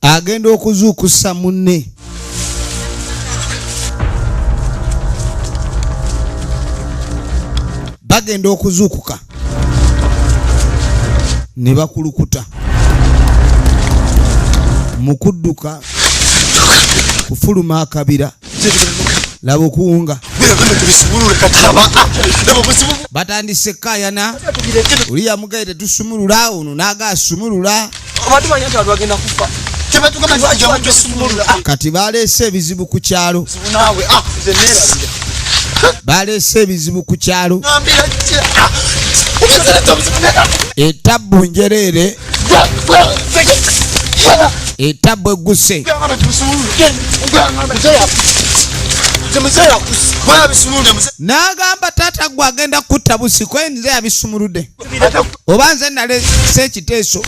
Agenda okuzuukusa munne. Bagenda okuzuukuka ne bakulukuta mu kudduka kufuluma akabira. Laba okuwunga batandise kayana oli yamugaire tusumulula ono naga asumulula. Abantu banyanta bagenda kufa. kati baleese ebizibu ku kyalo baleese ebizibu ku kyalo etabbu njereere etabbu egguse n'agamba taata gwe agenda kutta busiko nze yabisumuludde oba nze nalese ekiteeso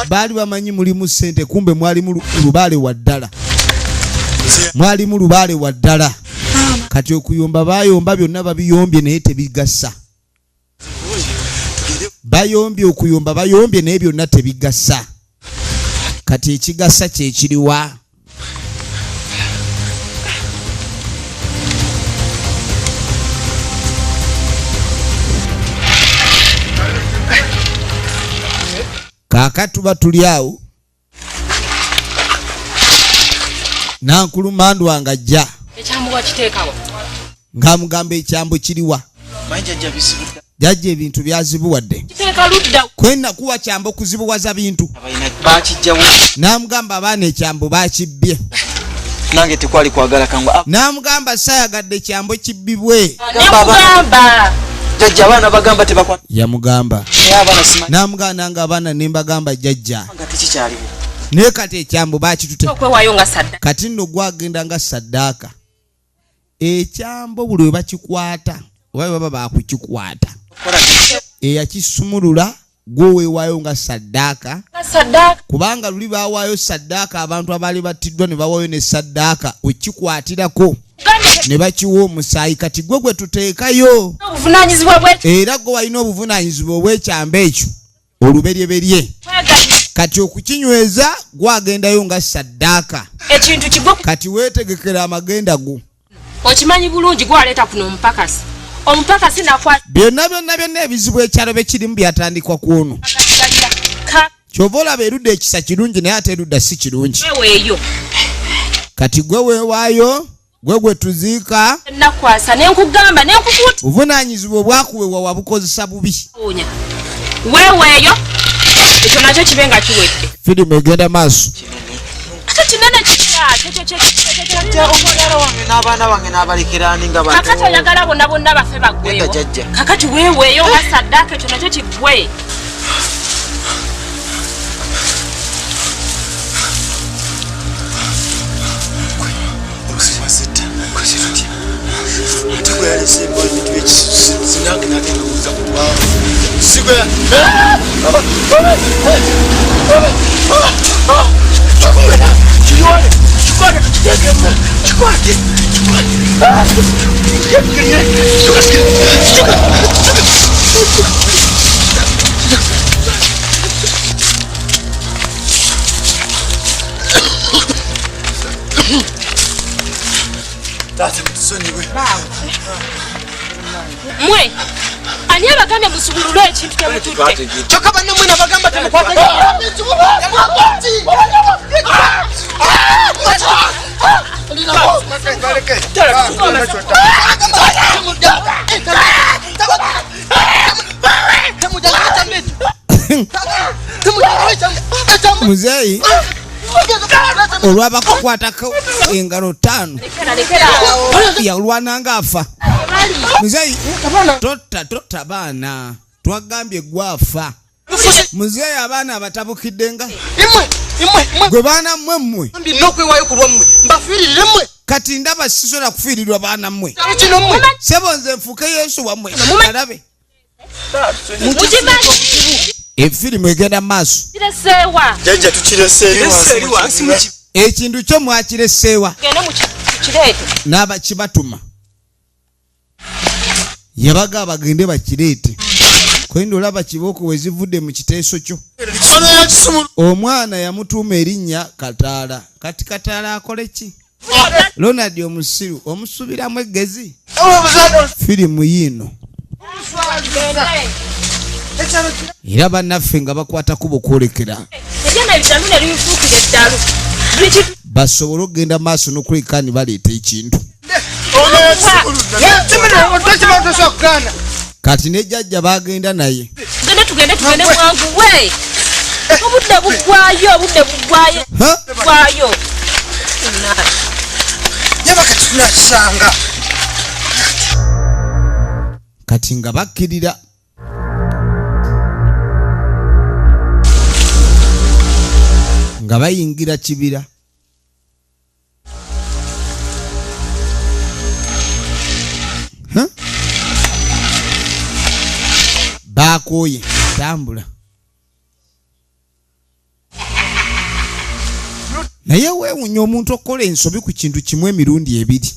baali bamanyi mulimu ssente kumbe mwalimu lubaale wa ddala kati okuyomba bayomba byonna babiyombye naye tebigasa bayombye okuyomba bayombye naye byonna tebigasa kati ekigasa kyekiriwa kaakatuba tuli awo nankulu mandwa nga ajja ng'amugamba ekyambo kiriwa jajja ebintu byazibuwadde kwenakuwa kyambo kuzibuwaza bintu n'amugamba abaana ekyambo bakibbye nange tekwali kwagala kangwa n'amugamba sayagadde ekyambo kibbibwe jajja abaana bagamba tebakwata yamugamba n'amugamba nange abaana nembagamba jajja naye kati ekyambo bakitute kati nno gwagenda nga saddaaka ekyambo buli we bakikwata oba baba bakukikwata eyakisumulula gwoweewaayo nga saddaaka kubanga luli baawaayo saddaaka abantu abaali battiddwa ne bawaayo ne saddaaka okikwatirako ne bakiwa omusaayi kati gwe gwe tuteekayo era gwe walina obuvunaanyizibwa obw'ekyambo ekyo oluberyeberye kati okukinyweza gwagendayo nga saddaaka kati weetegekera amagenda go okimanyi bulungi gwaleeta kuno omupakasi byonna ebizibu ekyalo bekirimu byatandikwa ku ono kyova olaba erudda ekisa kirungi naye ate erudda si kirungi kati gwe weewaayo gwe tuziika nakwasa nenkugamba nenkukuta buvunaanyizibwa obwakuweebwa wabukozesa bubi weeweeyo ekyo nakyo kibe nga kiwedde firimu egenda maaso ate kinene n'abaana bange n'abalekeraani nga kakati oyagala bonna bafe baggweewo kakati weeweeyo nga saddaaka ekyo nakyo kiggwe mwe ani abagambye musubulule ekintu temutudde kyokka bannamwe nabagamba temukwata muzeeyi olwabakukwatako engalo 5 yalwananga afa muzeeyi totta baana twagambye gwafa muzeeyi abaana abatabukiddenga gwe baana mmwe nokwewayo ku lwammwe mbafiirire mmwe kati ndaba sisobola kufiirirwa baana mmwe sebo nze nfuuke yesu wammwe alabe efirimu egenda maaso jajja tukireseewa ekintu kyo mwakireseewa n'abakibatuma yabaga bagende bakireete kwenda olaba kibooko wezivudde mu kiteeso kyo omwana yamutuuma erinnya Kataala kati Kataala akole ki Ronald omusiru omusubiramu eggezi firimu yiino era bannaffe nga bakwata kubo kwolekera basobole okugenda maaso n'okulekaani baleeta ekintu kati ne jjajja bagenda naye tugende mwangu we obudde buggwayo bwayo yabaka tunasanga kati nga bakkirira nga bayingira kibira bakooye tambula naye weewunya omuntu okukola ensobi ku kintu kimu emirundi ebiri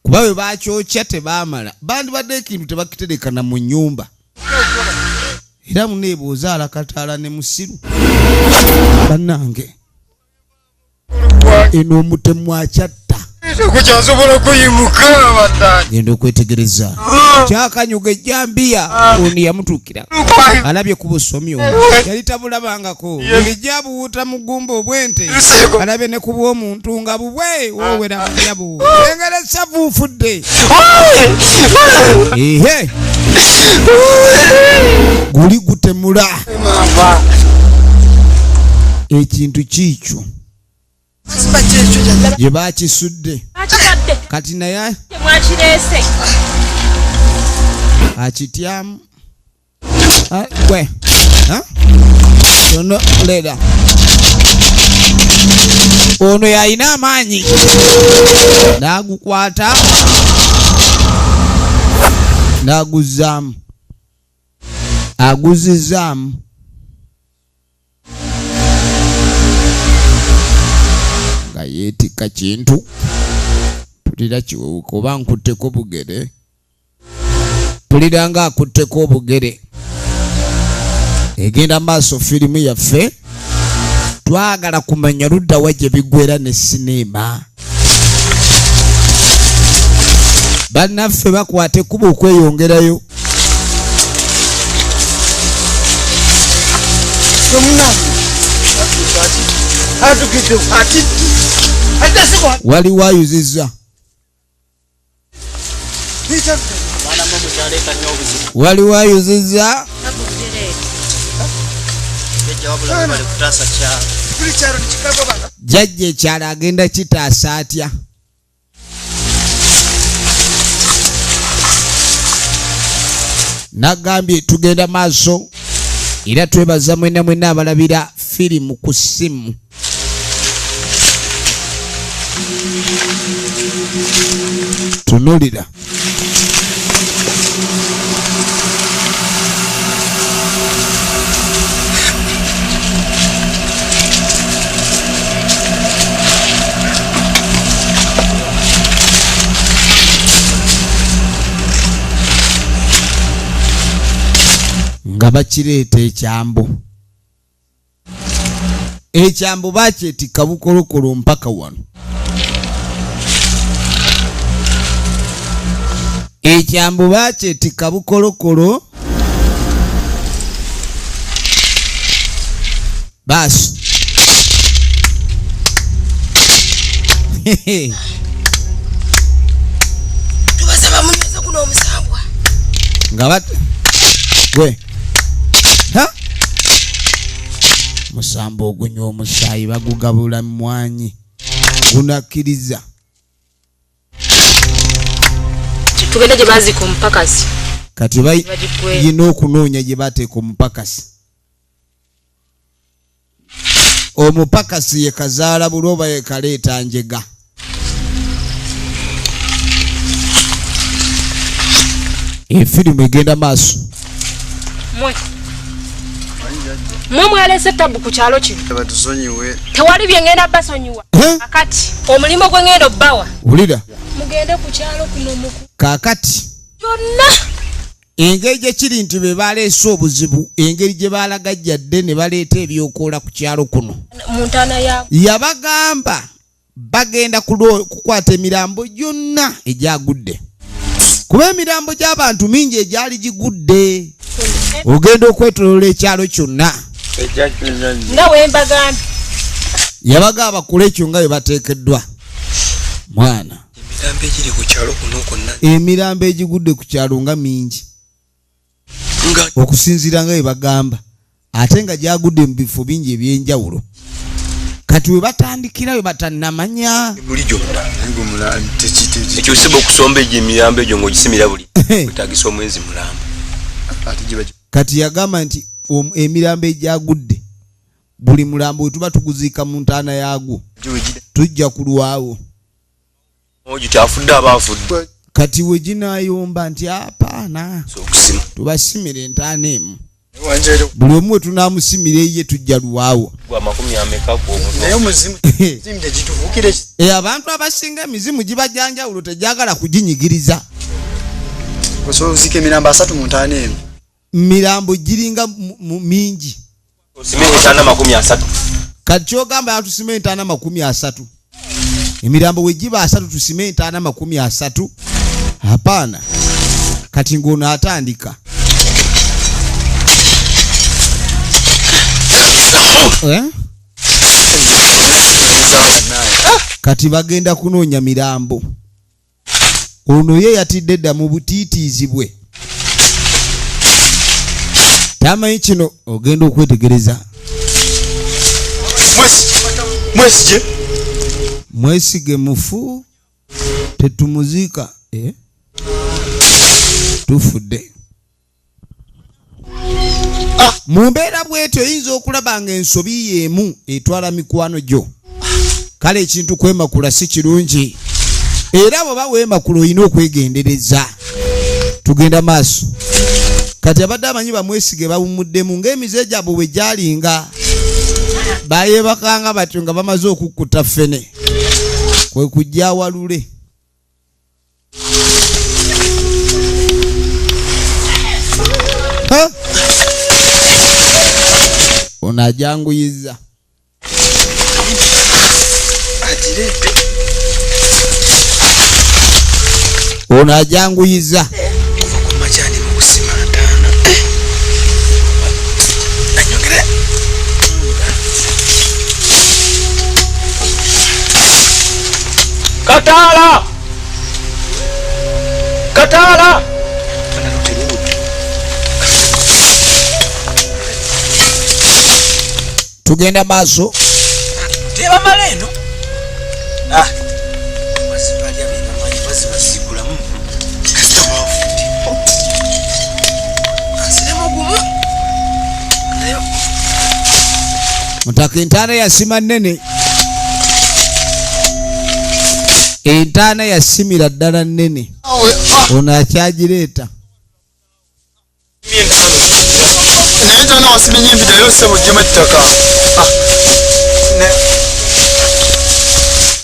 kuba bwe bakyokya tebaamala bandibadde ekintu tebakiterekana mu nnyumba era muneebooza alakataala ne musiru bannange eno omutemu akyatta kukyasobola kuyimuka genda okwetegereza kyakanyuga ejjambiya ono yamutuukira alabye ku busomi ono yali tabulabangako ng'ejja buwuuta mu ggumba obwente alabye ne ku bw'omuntu nga bubwe woowera mulabu engero esavuufudde ehe guli gutemula ekintu kiikyo gye baakisudde kati naye mwakirese akityamu gwe ono leda ono yalina amaanyi n'agukwata n'aguzaamu aguzizaamu nga yeetikka kintu pulira kiwewuka oba nkutteko bugere pulira nga akutteko obugere egenda maaso firimu yaffe twagala kumanya luddawa gye bigwera ne sineema bannaffe bakwate kuba okweyongerayo waliwo ayuzizza waliwo ayuzizza jjajja ekyalo agenda kitaasa atya nagambye tugenda maaso era twebaza mwena mwena abalabira firimu ku ssimu tunulira nga bakireeta ekyambo bakyetikka bukolokolo mpaka wano ekyambo bakyetikka bukolokolo basi tubasaba munyweze kuno omusambwa nga gwe musambo ogunywa omusaayi bagugabula mwanyi gunakkiriza tugenda gye baziika omupakasi kati bayina okunoonya gye bateeka omupakasi omupakasi ye kazaala buli oba ye kaleeta njega efirimu egenda maaso mwe mwalese tabu ku kyalo kino tewali bye ngenda basonyiwa kakati omulimu gwe ngenda obbawa wulira mugende ku kyalo kuno kakati yonna engeri gye kiri nti be baleese obuzibu engeri gye balagajjadde ne baleeta ebyokoola ku kyalo kuno muntana yabagamba bagenda kukwata emirambo gyonna egyagudde kuba emirambo gy'abantu mingi egyali gigudde ogenda okwetolola ekyalo kyonna nga wembagambye yabagamba bakula ekyo nga bwe bateekeddwa mwana emirambo egigudde ku kyalo nga mingi okusinziira nga bwe bagamba ate nga gyagudde mu bifo bingi ebyenjawulo. Kati we batandikira we batannamanya buli gyonna ekyusiba okusomba egyo emirambo egyo ng'ogisimira buli wetagisa omwezi mulambo. Kati yagamba nti emirambo egyagudde buli mulambo we tuba tuguziika mu ntaana yaagwo tujja kulwawo. Afudde aba afudde. Kati we ginayomba nti apaana tubasimira entaana emu. Buli omu we tunaamusimira eye tujja lwawo. Abantu abasinga emizimu gibajanjawulo tegyagala kuginyigiriza. Mirambo giringa mingi. Kati kyogamba yatusima entaana 30. Emirambo we giba 3 tusime entaana 30. Hapana. Kati ngono atandika. Kati bagenda kunoonya mirambo. Ono ye yatidde dda mu butiitiizi bwe. Tamanyi kino ogenda okwetegereza. Mwesige mufu tetumuziika. Tufudde. Mu mbeera bwetyo oyinza okulaba nga ensobi y'emu etwala mikwano gyo. Kale ekintu kwemakula si kirungi. Era bw'oba weemakula olina okwegendereza. Tugenda maaso. Kati abadde amanyi bamwesige bawumuddemu ng'emize gyabwe bwe gyalinga. Bayeebakanga batyo nga bamaze okukkuta ffene. Kwe kujja awalule. Ono ajanguyiza. Ono ajanguyiza. Katala! Katala! Tugenda maaso. Teba maleno. Basibali abina manyi basikula mu. Kasita bafuti. Asire mugumu. Nayo. Mutaka entaana yasima nnene. Entaana yasimira ddala nnene. Ono akyagireeta. Entaana wasimye mpita yose bujjema ttaka.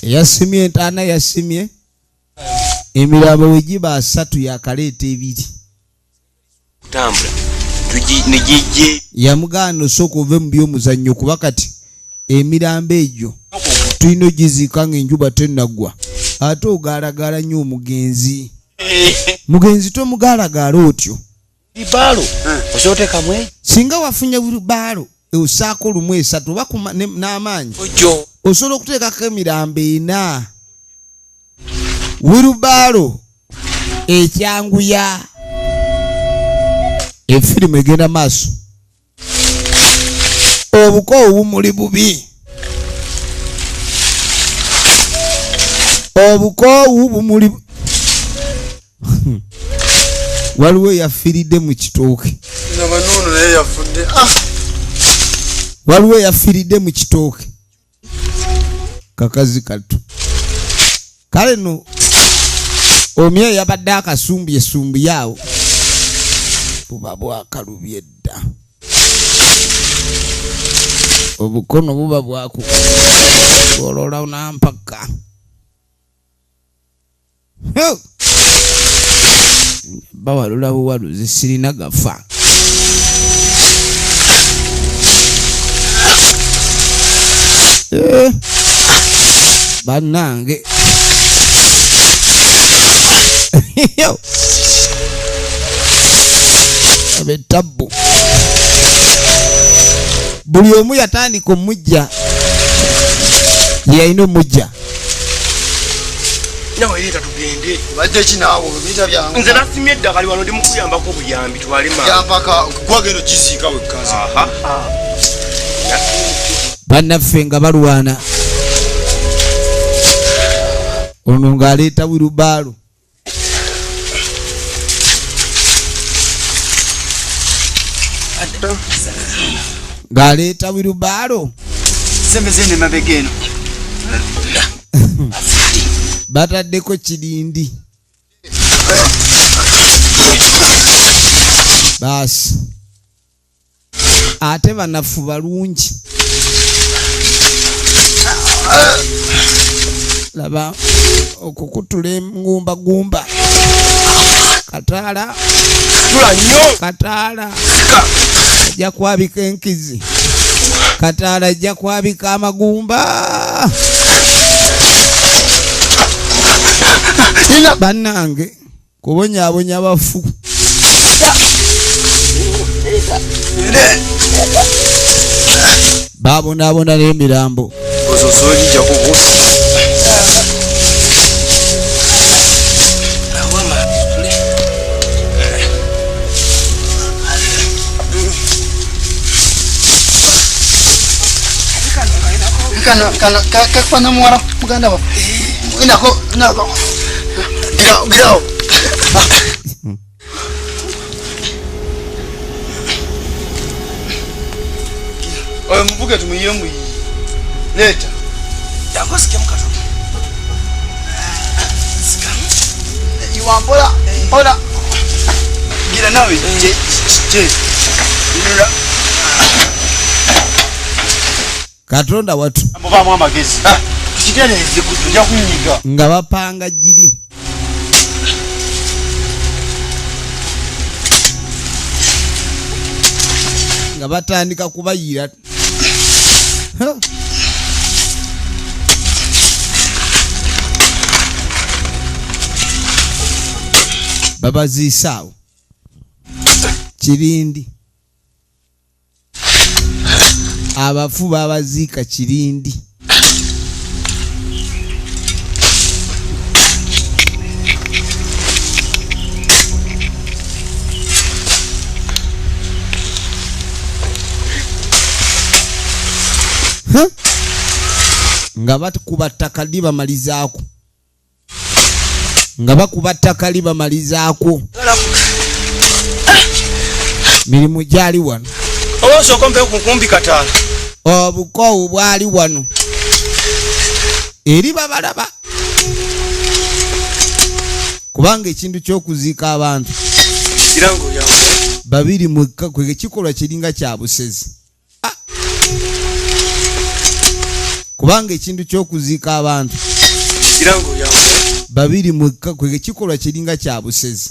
Yasimye entaana yasimye. Emirambo we giba 3 yakaleeta 2. Kutambula. Nijije. Yamugaana osooka ove mu by'omuzannyo kuba kati emirambo egyo tulina ogiziika ng'enjuba tennaggwa. Ate ogaalagaala nnyo omugenzi. Mugenzi tomugaalagaala otyo. Ibalo. Osote kamwe. Singa wafunye wirubaalo osaako lumu 3 oba n'amaanyi. Ojo. Osobola okuteekako emirambo 4. Wirubaalo ekyanguya. Efirimu egenda maaso. Obuko obumuli bubi. Obuko obumuli waliwo yafiridde mu kitooke. Nabanono naye yafudde. Waliwo yafiridde mu kitooke. Kakazi katu. Kale no omye yabadde akasumbye sumbi yawo. Buba bwakalubye dda. Obukono buba bwaku. Olola unampaka. Bawalula buwaluzi sirina gafa. Bannange. Abetabbu. Buli omu yatandika omujja. Yalina omujja. nawe leeta tugende badde kinaawo bita byangu nze nasimye eddagala wano ndi mukuyambako obuyambi twale yampaka gwagendo kisiika wekkazi bannaffe nga balwana ono ng'aleeta wirubaalo ng'aleeta wirubaalo semezene mabegeno bataddeko kirindi baasi ate banafu balungi laba okukutula engumbagumba kataala tula nnyo kataala ajja kwabika enkizi kataala ajja kwabika amagumba bannange kubonyaabonya bafu babonaabona n'emirambo ososolijja kubusi kano kakufana muwala muganda wa nako girao oyo muvuge tumuyiye muyi leta yangosikia mkato iwampola mpola gira nawe je katonda watu amuvaamu amagezi tukitereze kutuja kunyiga nga bapanga giri nga batandika kubayira babaziisaawo kirindi abafu babaziika kirindi nga bakuba ttaka libamalizaako nga bakuba ttaka libamalizaako mirimu gyali wano oba osooka mpewo kunkumbi kataala obukoowu bwali wano eri babalaba kubanga ekintu ky'okuziika abantu kirango yange babiri mwekka kwe kikolwa kiringa kya busezi kubanga ekintu ky'okuziika abantu kirango yange babiri mwekka kwe kikolwa kiringa kya busezi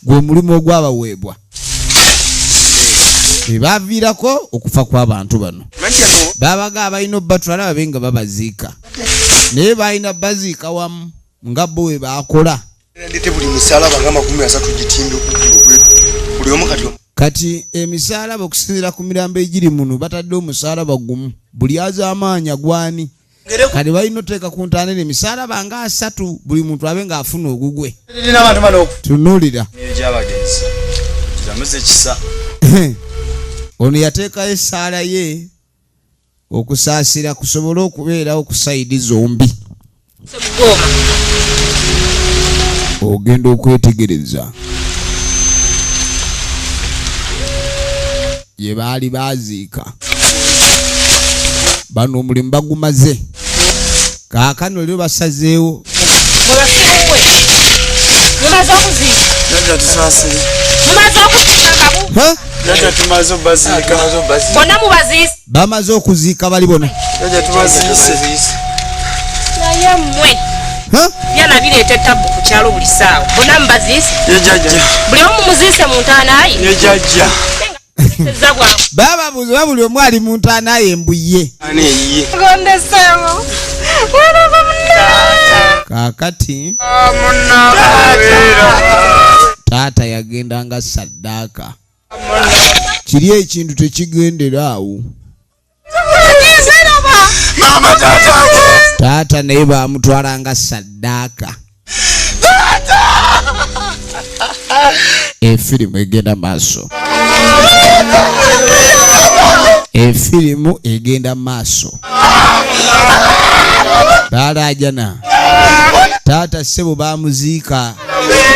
gwe mulimu ogwabaweebwa ebaviirako okufa kw'abantu bano babaga abalina obbatwala babe nga babaziika naye balina baziika wamu nga bo we baakola ndete buli misalaba nga 30 gitimbe buli omu kati emisalaba okusinziira ku mirambo egiri muno batadde omusalaba gumu buli azaamaanya gwani kati balina oteeka ku ntaanira emisalaba nga 3 buli muntu abe ng'afuna ogugwe tunuulira ono yateekayo essaala ye okusaasira kusobole okubeerawo ku sayidi zombi ogenda okwetegereza ye baali baziika bano omulimu bagumaze kaakano lero basazeewo bamaze okuziika bali bona naye mmwe byana bireeta ettabu ku kyalo buli ssaawa bonna mubaziise buli omu muziise mu ntaanaye bababuuza buli omu ali mu ntaanaye embuye kaakati taata yagendanga saddaaka kiri ekintu tekigendera awo taata naye bamutwalanga saddaaka. Efirimu egenda maaso. Efirimu egenda maaso. Balajana taata ssebo bamuziika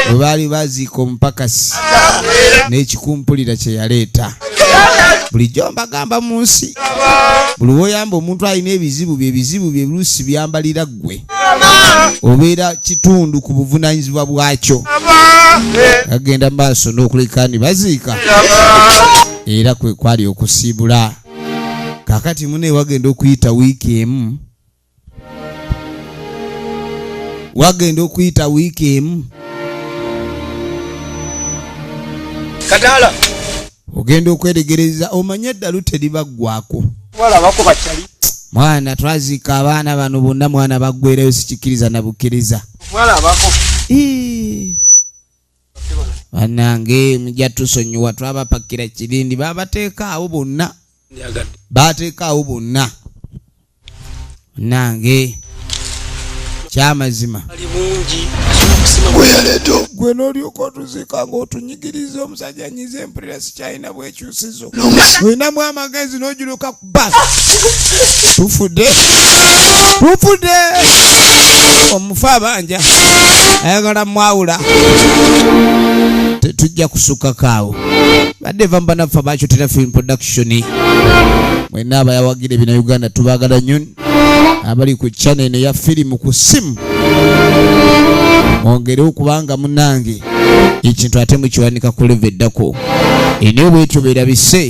bwe baali baziika omupakasi n'ekikumpulira kye yaleeta. Bulijjo mbagamba mu nsi buli woyamba omuntu alina ebizibu bye Luusi byambalira ggwe obeera kitundu ku buvunaanyizibwa bwakyo. Agenda maaso n'okulekaani baziika era kwe kwali okusiibula. Kakati mune wagenda okuyita wiiki emu. Wagenda okuyita wiiki emu. Kadala ogenda okweregereza omanye eddalu teribaggwako. walabako bakyali Mwana twaziika abaana bano bonna mwana baggwereyo sikikiriza na bukkiriza. walabako Bannange mujja tusonyiwa twabapakira kirindi babateeka awo bonna. Bateeka awo bonna. Nange kyamazima ali bungi gwe n'olyoka otuziika ng'otunyigiriza omusajja nyiza empulira sikyalina bwekyusizo. Olinamu amagezi n'ogiruka kuba tufudde omufu abanja ayagala mwawula tetujja kusukako awo. Badde vamba naffe abakyotera film production mwenna abayawagira bina Uganda tubaagala nnyo. Abali ku channel eno ya firimu ku simu mwongerewo kubanga munange ekintu ate mukiwanika ku level eddako. Eno bwetyo beerabise